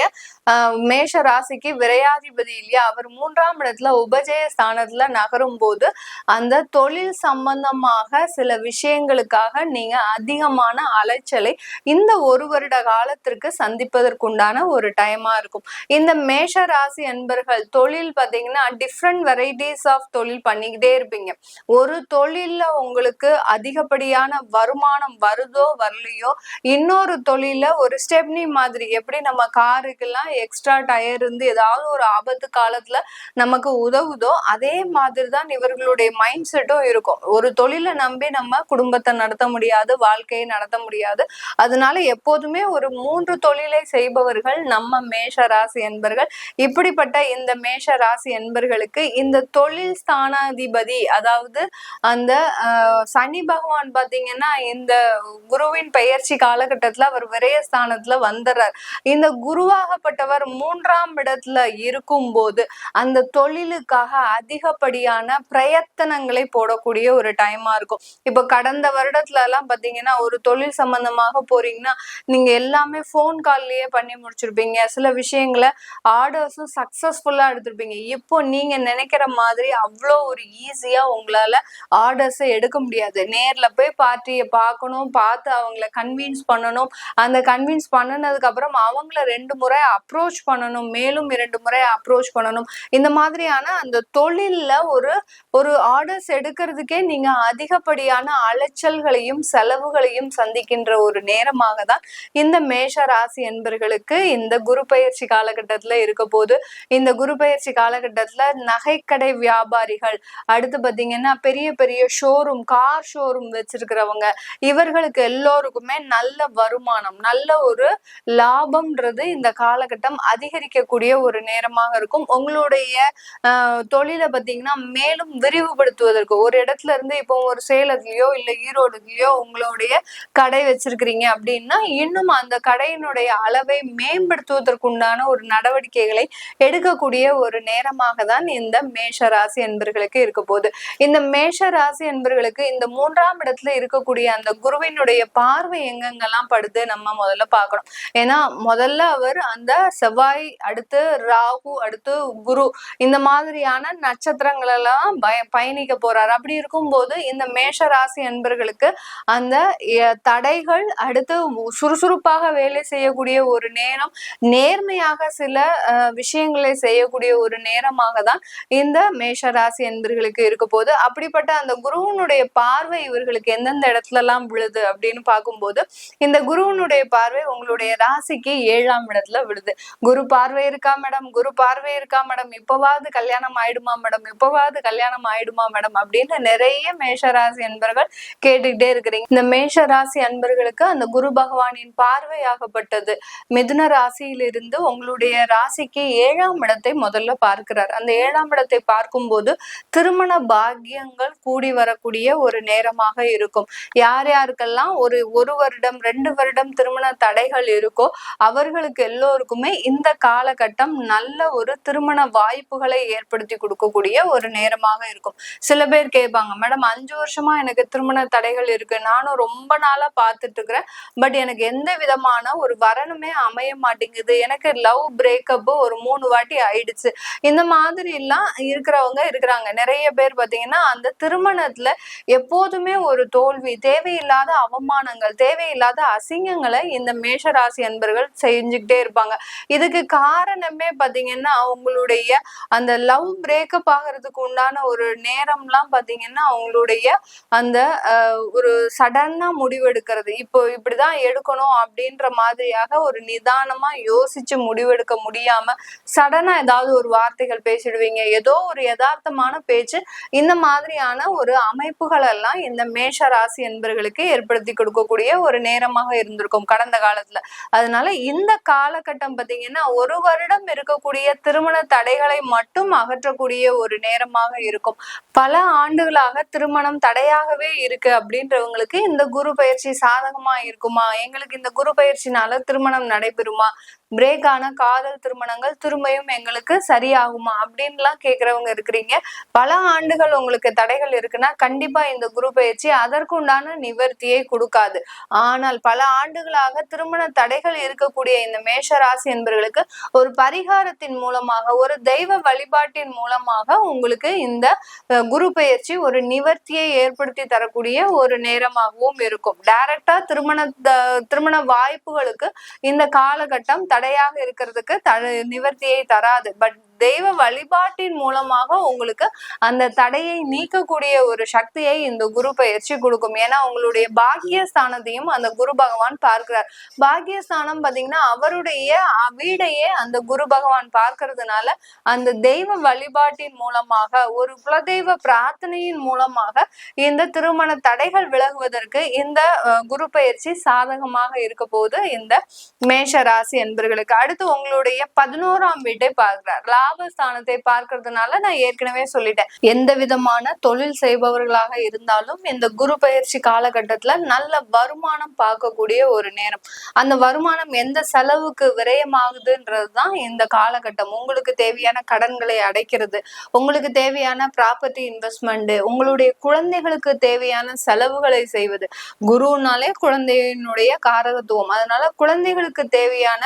மேஷ ராசிக்கு விரையாதிபதி இல்லையா, அவர் 3ஆம் இடத்துல உபஜய ஸ்தானத்துல நகரும் போது அந்த தொழில் சம்பந்தமாக சில விஷயங்களுக்காக நீங்க அதிகமான அலைச்சலை இந்த ஒரு வருட காலத்திற்கு சந்திப்பதற்குண்டான ஒரு டைமா இருக்கும். இந்த மேஷ ராசி அன்பர்கள் தொழில் பாத்தீங்கன்னா டிஃப்ரெண்ட் வெரைட்டிஸ் ஆஃப் தொழில் பண்ணிக்கிட்டே இருப்பீங்க. ஒரு தொழில்ல உங்களுக்கு அதிகப்படியான வருமானம் வருதோ வரலையோ, இன்னொரு தொழில ஒரு ஸ்டெப்னி மாதிரி, எப்படி நம்ம காருக்கெல்லாம் எக்ஸ்ட்ரா டயர் இருந்து ஏதாவது ஒரு ஆபத்து காலத்துல நமக்கு உதவுதோ அதே மாதிரிதான் இவர்களுடைய மைண்ட் செட்டும் இருக்கும். ஒரு தொழிலை நம்பி நம்ம குடும்பத்தை நடத்த முடியாது, வாழ்க்கையை நடத்த முடியாது. அதனால எப்போதுமே ஒரு 3 தொழிலை செய்பவர்கள் நம்ம மேஷ ராசி என்பர்கள். இப்படிப்பட்ட இந்த மேஷ ராசி என்பர்களுக்கு இந்த தொழில் ஸ்தானாதிபதி, அதாவது அந்த சனி பகவான் பாத்தீங்கன்னா இந்த குருவின் பெயர்ச்சி காலகட்டத்துல அவர் விரயஸ்தானத்துல வந்துடுறார். இந்த குருவாகப்பட்டவர் 3ஆம் இடத்துல இருக்கும் போது அந்த தொழிலுக்காக அதிகப்படியான பிரயத்தனங்களை போடக்கூடிய ஒரு டைமா இருக்கும். இப்ப கடந்த வருடத்துல எல்லாம் பாத்தீங்கன்னா ஒரு தொழில் சம்பந்தமாக போறீங்கன்னா நீங்க எல்லாமே போன் கால்லயே பண்ணி முடிச்சிருப்பீங்க. சில விஷயங்களை ஆர்டர்ஸும் சக்சஸ்ஃபுல்லா எடுத்திருப்பீங்க. இப்போ நீங்க நினைக்கிற மாதிரி அவ்வளோ ஒரு ஈஸியா உங்களால ஆர்டர்ஸை எடுக்க முடியாது. நேர்ல போய் பார்ட்டியை பார்க்கணும், பார்த்து அவங்கள கன்வின்ஸ் பண்ணணும். அந்த கன்வின்ஸ் பண்ணினதுக்கு அப்புறம் அவங்கள 2 முறை அப்ரோச் பண்ணணும், மேலும் 2 முறை அப்ரோச் பண்ணணும். இந்த மாதிரியான அந்த தொழில்ல ஒரு ஆர்டர்ஸ் எடுக்கிறதுக்கே நீங்க அதிகப்படியான அலைச்சல்களையும் செலவுகளையும் சந்திக்கின்ற ஒரு நேரமாக தான் இந்த மேஷ ராசி என்பர்களுக்கு இந்த குரு பெயர்ச்சி காலகட்டத்துல இருக்க போது. இந்த குரு பெயர்ச்சி காலகட்டத்துல நகைக்கடை வியாபாரிகள், அடுத்து பாத்தீங்கன்னா பெரிய பெரிய ஷோரூம், கார் ஷோரூம் வச்சிருக்கிறவங்க, இவர்களுக்கு எல்லோருக்குமே நல்ல வருமானம், நல்ல ஒரு லாபம்ன்றது இந்த காலகட்டம் அதிகரிக்கக்கூடிய ஒரு நேரமாக இருக்கும். உங்களுடைய தொழிலை பார்த்தீங்கன்னா மேலும் விரிவுபடுத்துவதற்கு, ஒரு இடத்துல இருந்து இப்போ ஒரு சேலத்துலயோ இல்ல ஈரோடுலயோ உங்களுடைய கடை வச்சிருக்கிறீங்க அப்படின்னா இன்னும் அந்த கடையினுடைய அளவை மேம்படுத்துவதற்குண்டான ஒரு நடவடிக்கைகளை எடுக்கக்கூடிய ஒரு நேரமாக தான் இந்த மேஷ ராசி என்பர்களுக்கு இருக்க போகுது. இந்த மேஷ ராசி என்பர்களுக்கு இந்த 3ஆம் இடத்துல இருக்கக்கூடிய அந்த குருவினுடைய பார்வை எங்கெங்கெல்லாம் படுது நம்ம முதல்ல பார்க்கணும். ஏன்னா முதல்ல அவர் அந்த செவ்வாய், அடுத்து ராகு, அடுத்து குரு, இந்த மாதிரியான நட்சத்திரங்கள் எல்லாம் பயணிக்க போறாரு. அப்படி இருக்கும்போது இந்த மேஷ ராசி அன்பர்களுக்கு அந்த தடைகள், அடுத்து சுறுசுறுப்பாக வேலை செய்யக்கூடிய ஒரு நேரம், நேர்மையாக சில விஷயங்களை செய்யக்கூடிய ஒரு நேரமாக தான் இந்த மேஷ ராசி அன்பர்களுக்கு இருக்க போது. அப்படிப்பட்ட அந்த குருவனுடைய பார்வை இவர்களுக்கு எந்தெந்த இடத்துல எல்லாம் விழுது அப்படின்னு பார்க்கும்போது இந்த குருவனுடைய பார்வை உங்களுடைய ராசிக்கு 7ஆம் இடத்துல விழுது. குரு பார்வை இருக்கா மேடம், குரு பார்வை இருக்கா மேடம், இப்பவாவது கல்யாணம் ஆயிடுமா மேடம், இப்பவாவது கல்யாணம் ஆயிடுமா மேடம் அப்படின்னு நிறைய மேஷராசி அன்பர்கள் கேட்டுக்கிட்டே இருக்கிறீங்க. இந்த மேஷ ராசி அன்பர்களுக்கு அந்த குரு பகவானின் பார்வையாகப்பட்டது மிதுன ராசியிலிருந்து உங்களுடைய ராசிக்கு 7ஆம் இடத்தை முதல்ல பார்க்கிறார். அந்த 7ஆம் இடத்தை பார்க்கும்போது திருமண பாக்கியங்கள் கூடி வரக்கூடிய ஒரு நேரமாக இருக்கும். யார் யாருக்கெல்லாம் ஒரு வருடம் 2 வருடம் திருமண தடைகள் இருக்கோ அவர்களுக்கு எல்லோருக்குமே இந்த காலகட்டம் நல்ல ஒரு திருமண வாய்ப்புகளை ஏற்படுத்தி கொடுக்கக்கூடிய ஒரு நேரமாக இருக்கும். சில பேர் கேட்பாங்க, மேடம் 5 வருஷமா எனக்கு திருமண தடைகள் இருக்கு, நானும் ரொம்ப நாளா பார்த்துட்டு இருக்கிறேன், பட் எனக்கு எந்த விதமான ஒரு வரனுமே அமைய மாட்டேங்குது, எனக்கு லவ் பிரேக்கப் ஒரு 3 வாட்டி ஆயிடுச்சு, இந்த மாதிரி எல்லாம் இருக்கிறவங்க இருக்கிறாங்க. நிறைய பேர் பாத்தீங்கன்னா அந்த திருமணத்துல எப்போதுமே ஒரு தோல்வி, தேவையில்லாத அவமானங்கள், தேவையில்லாத அசிங்கங்களை இந்த மேஷராசி அன்பர்கள் செஞ்சுக்கிட்டே இருப்பாங்க. இதுக்கு காரணமே பாத்தீங்கன்னா உங்களுடைய அந்த லவ் பிரேக்கப் ஆகிறதுக்கு உண்டான ஒரு நேரம்லாம் பாத்தீங்கன்னா அவங்களுடைய அந்த ஒரு சடனா முடிவெடுக்கிறது, இப்போ இப்படிதான் எடுக்கணும் அப்படின்ற மாதிரியாக ஒரு நிதானமா யோசிச்சு முடிவெடுக்க முடியாம சடனா ஏதாவது ஒரு வார்த்தைகள் பேசிடுவீங்க, ஏதோ ஒரு யதார்த்தமான பேச்சு, இந்த மாதிரியான ஒரு அமைப்புகள் எல்லாம் இந்த மேஷ ராசி என்பர்களுக்கு ஏற்படுத்தி கொடுக்கக்கூடிய ஒரு நேரமாக இருந்திருக்கும் கடந்த காலத்துல. அதனால இந்த காலகட்டம் பாத்தீங்கன்னா 1 வருடம் இருக்கக்கூடிய திருமண தடைகளை மட்டும் அகற்றக்கூடிய ஒரு நேரமாக இருக்கும். பல ஆண்டுகளாக திருமணம் தடையாகவே இருக்கு அப்படின்றவங்களுக்கு இந்த குரு பயிற்சி சாதகமா இருக்குமா, எங்களுக்கு இந்த குரு பயிற்சினால திருமணம் நடைபெறுமா, பிரேக் ஆன காதல் திருமணங்கள் திரும்பியும் எங்களுக்கு சரியாகுமா அப்படின்லாம் கேட்கறவங்க இருக்கிறீங்க. பல ஆண்டுகள் உங்களுக்கு தடைகள் இருக்குன்னா கண்டிப்பா இந்த குரு பயிற்சி அதற்கு உண்டான நிவர்த்தியை கொடுக்காது. ஆனால் பல ஆண்டுகளாக திருமண தடைகள் இருக்கக்கூடிய இந்த மேஷ ராசி என்பவர்களுக்கு ஒரு பரிகாரத்தின் மூலமாக, ஒரு தெய்வ வழிபாட்டின் மூலமாக உங்களுக்கு இந்த குரு பயிற்சி ஒரு நிவர்த்தியை ஏற்படுத்தி தரக்கூடிய ஒரு நேரமாகவும் இருக்கும். டைரக்டா திருமண வாய்ப்புகளுக்கு இந்த காலகட்டம் தடையாக இருக்கிறதுக்கு நிவர்த்தியை தராது. பட் தெய்வ வழிபாட்டின் மூலமாக உங்களுக்கு அந்த தடையை நீக்கக்கூடிய ஒரு சக்தியை இந்த குரு பயிற்சி கொடுக்கும். ஏன்னா உங்களுடைய பாக்கியஸ்தானத்தையும் அந்த குரு பகவான் பார்க்கிறார். பாக்கியஸ்தானம் பாத்தீங்கன்னா அவருடைய வீடையே அந்த குரு பகவான் பார்க்கறதுனால அந்த தெய்வ வழிபாட்டின் மூலமாக, ஒரு குலதெய்வ பிரார்த்தனையின் மூலமாக இந்த திருமண தடைகள் விலகுவதற்கு இந்த குரு பயிற்சி சாதகமாக இருக்க போது இந்த மேஷ ராசி என்பர்களுக்கு. அடுத்து உங்களுடைய 11ஆம் வீட்டை பார்க்கிறார். லாபஸ்தானத்தை பார்க்கறதுனால நான் ஏற்கனவே சொல்லிட்டேன், எந்த விதமான தொழில் செய்பவர்களாக இருந்தாலும் இந்த குரு பயிற்சி காலகட்டத்துல நல்ல வருமானம் பார்க்கக்கூடிய ஒரு நேரம். அந்த வருமானம் எந்த செலவுக்கு விரயமாகுதுன்றதுதான் இந்த காலகட்டம். உங்களுக்கு தேவையான கடன்களை அடைக்கிறது, உங்களுக்கு தேவையான ப்ராப்பர்ட்டி இன்வெஸ்ட்மெண்ட், உங்களுடைய குழந்தைகளுக்கு தேவையான செலவுகளை செய்வது. குருனாலே குழந்தையினுடைய காரகத்துவம், அதனால குழந்தைகளுக்கு தேவையான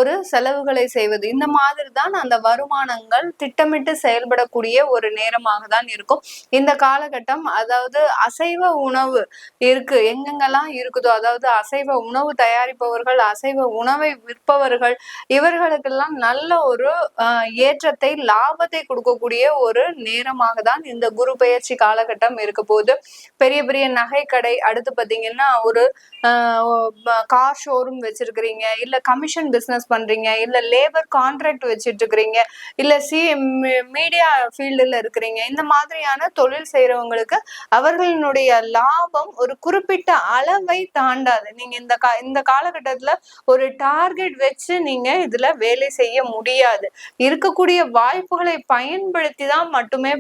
ஒரு செலவுகளை செய்வது, இந்த மாதிரி தான் அந்த வருமானங்கள் திட்டமிட்டு செயல்படக்கூடிய ஒரு நேரமாக தான் இருக்கும் இந்த காலகட்டம். அதாவது அசைவ உணவு இருக்கு, எங்கெங்கெல்லாம் இருக்குதோ, அதாவது அசைவ உணவு தயாரிப்பவர்கள், அசைவ உணவை விற்பவர்கள், இவர்களுக்கெல்லாம் நல்ல ஒரு ஏற்றத்தை, லாபத்தை கொடுக்கக்கூடிய ஒரு நேரமாக தான் இந்த குரு பயிற்சி காலகட்டம் இருக்க போது. பெரிய பெரிய நகை கடை, அடுத்து பாத்தீங்கன்னா ஒரு கார் ஷோரூம் வச்சிருக்கிறீங்க, இல்ல கமிஷன் பிசினஸ் பண்றீங்க, இல்ல லேபர் கான்ட்ராக்ட் வச்சிட்டு இருக்கிறீங்க, இல்ல மீடியா ஃபீல்டுல இருக்கிறீங்க, இந்த மாதிரியான தொழில் செய்யறவங்களுக்கு அவர்களினுடைய லாபம் ஒரு குறிப்பிட்ட அளவை தாண்டாது. நீங்க இந்த காலகட்டத்துல ஒரு டார்கெட் வச்சு நீங்க இதுல வேலை செய்ய முடியாது. இருக்கக்கூடிய வாய்ப்புகளை பயன்படுத்தி தான் மட்டுமே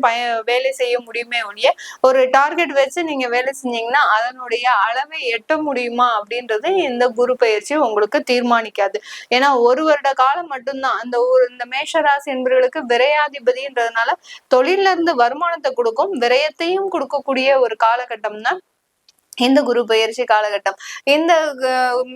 வேலை செய்ய முடியுமே ஒழிய, ஒரு டார்கெட் வச்சு நீங்க வேலை செஞ்சீங்கன்னா அதனுடைய அளவை எட்ட முடியுமா அப்படின்றது இந்த குரு பயிற்சி உங்களுக்கு தீர்மானிக்காது. ஏன்னா 1 வருட காலம் மட்டும்தான் இந்த மேஷராசி என்பவர்களுக்கு விரையாதிபதின்றதுனால தொழில இருந்து வருமானத்தை கொடுக்கும், விரயத்தையும் கொடுக்கக்கூடிய ஒரு காலகட்டம் தான் இந்த குரு பயிற்சி காலகட்டம். இந்த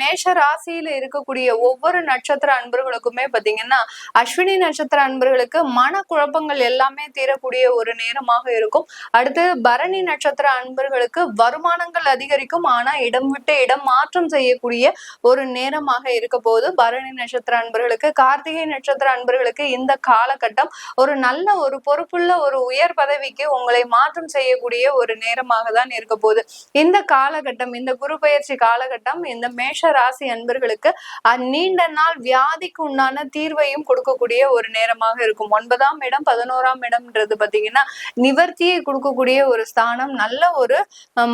மேஷ ராசியில இருக்கக்கூடிய ஒவ்வொரு நட்சத்திர அன்பர்களுக்குமே பாத்தீங்கன்னா அஸ்வினி நட்சத்திர அன்பர்களுக்கு மன குழப்பங்கள் எல்லாமே தீரக்கூடிய ஒரு நேரமாக இருக்கும். அடுத்து பரணி நட்சத்திர அன்பர்களுக்கு வருமானங்கள் அதிகரிக்கும், ஆனா இடம் விட்டு இடம் மாற்றம் செய்யக்கூடிய ஒரு நேரமாக இருக்க போது பரணி நட்சத்திர அன்பர்களுக்கு. கார்த்திகை நட்சத்திர அன்பர்களுக்கு இந்த காலகட்டம் ஒரு நல்ல ஒரு பொறுப்புள்ள ஒரு உயர் பதவிக்கு உங்களை மாற்றம் செய்யக்கூடிய ஒரு நேரமாக தான் இருக்க போகுது இந்த காலகட்டம். இந்த குரு பயிற்சி காலகட்டம் இந்த மேஷ ராசி அன்பர்களுக்கு நீண்ட நாள் வியாதிக்கு உண்டான தீர்வையும் கொடுக்கக்கூடிய ஒரு நேரமாக இருக்கும். 9ஆம் இடம் 11ஆம் இடம்ன்றது பாத்தீங்கன்னா நிவர்த்தியை கொடுக்கக்கூடிய ஒரு ஸ்தானம், நல்ல ஒரு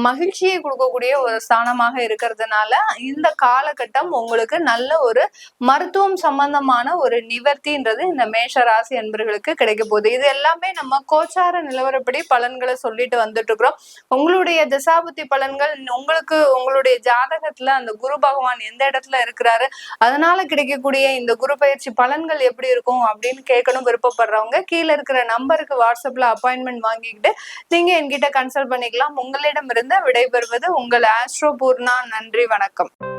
மகிழ்ச்சியை கொடுக்கக்கூடிய ஒரு ஸ்தானமாக இருக்கிறதுனால இந்த காலகட்டம் உங்களுக்கு நல்ல ஒரு மருத்துவம் சம்பந்தமான ஒரு நிவர்த்தின்றது இந்த மேஷ ராசி அன்பர்களுக்கு கிடைக்க போகுது. இது எல்லாமே நம்ம கோச்சார நிலவரப்படி பலன்களை சொல்லிட்டு வந்துட்டு இருக்கிறோம். உங்களுடைய திசாபுத்தி பலன்கள் உங்களுக்கு உங்களுடைய ஜாதகத்துல அந்த குரு பகவான் எந்த இடத்துல இருக்கிறாரு, அதனால கிடைக்கக்கூடிய இந்த குரு பயிற்சி பலன்கள் எப்படி இருக்கும் அப்படின்னு கேட்கணும் விருப்பப்படுறவங்க கீழே இருக்கிற நம்பருக்கு வாட்ஸ்அப்ல அப்பாயின்மெண்ட் வாங்கிக்கிட்டு நீங்க என்கிட்ட கன்சல்ட் பண்ணிக்கலாம். உங்களிடமிருந்து விடைபெறுவது உங்கள் ஆஸ்ட்ரோ பூர்ணா. நன்றி, வணக்கம்.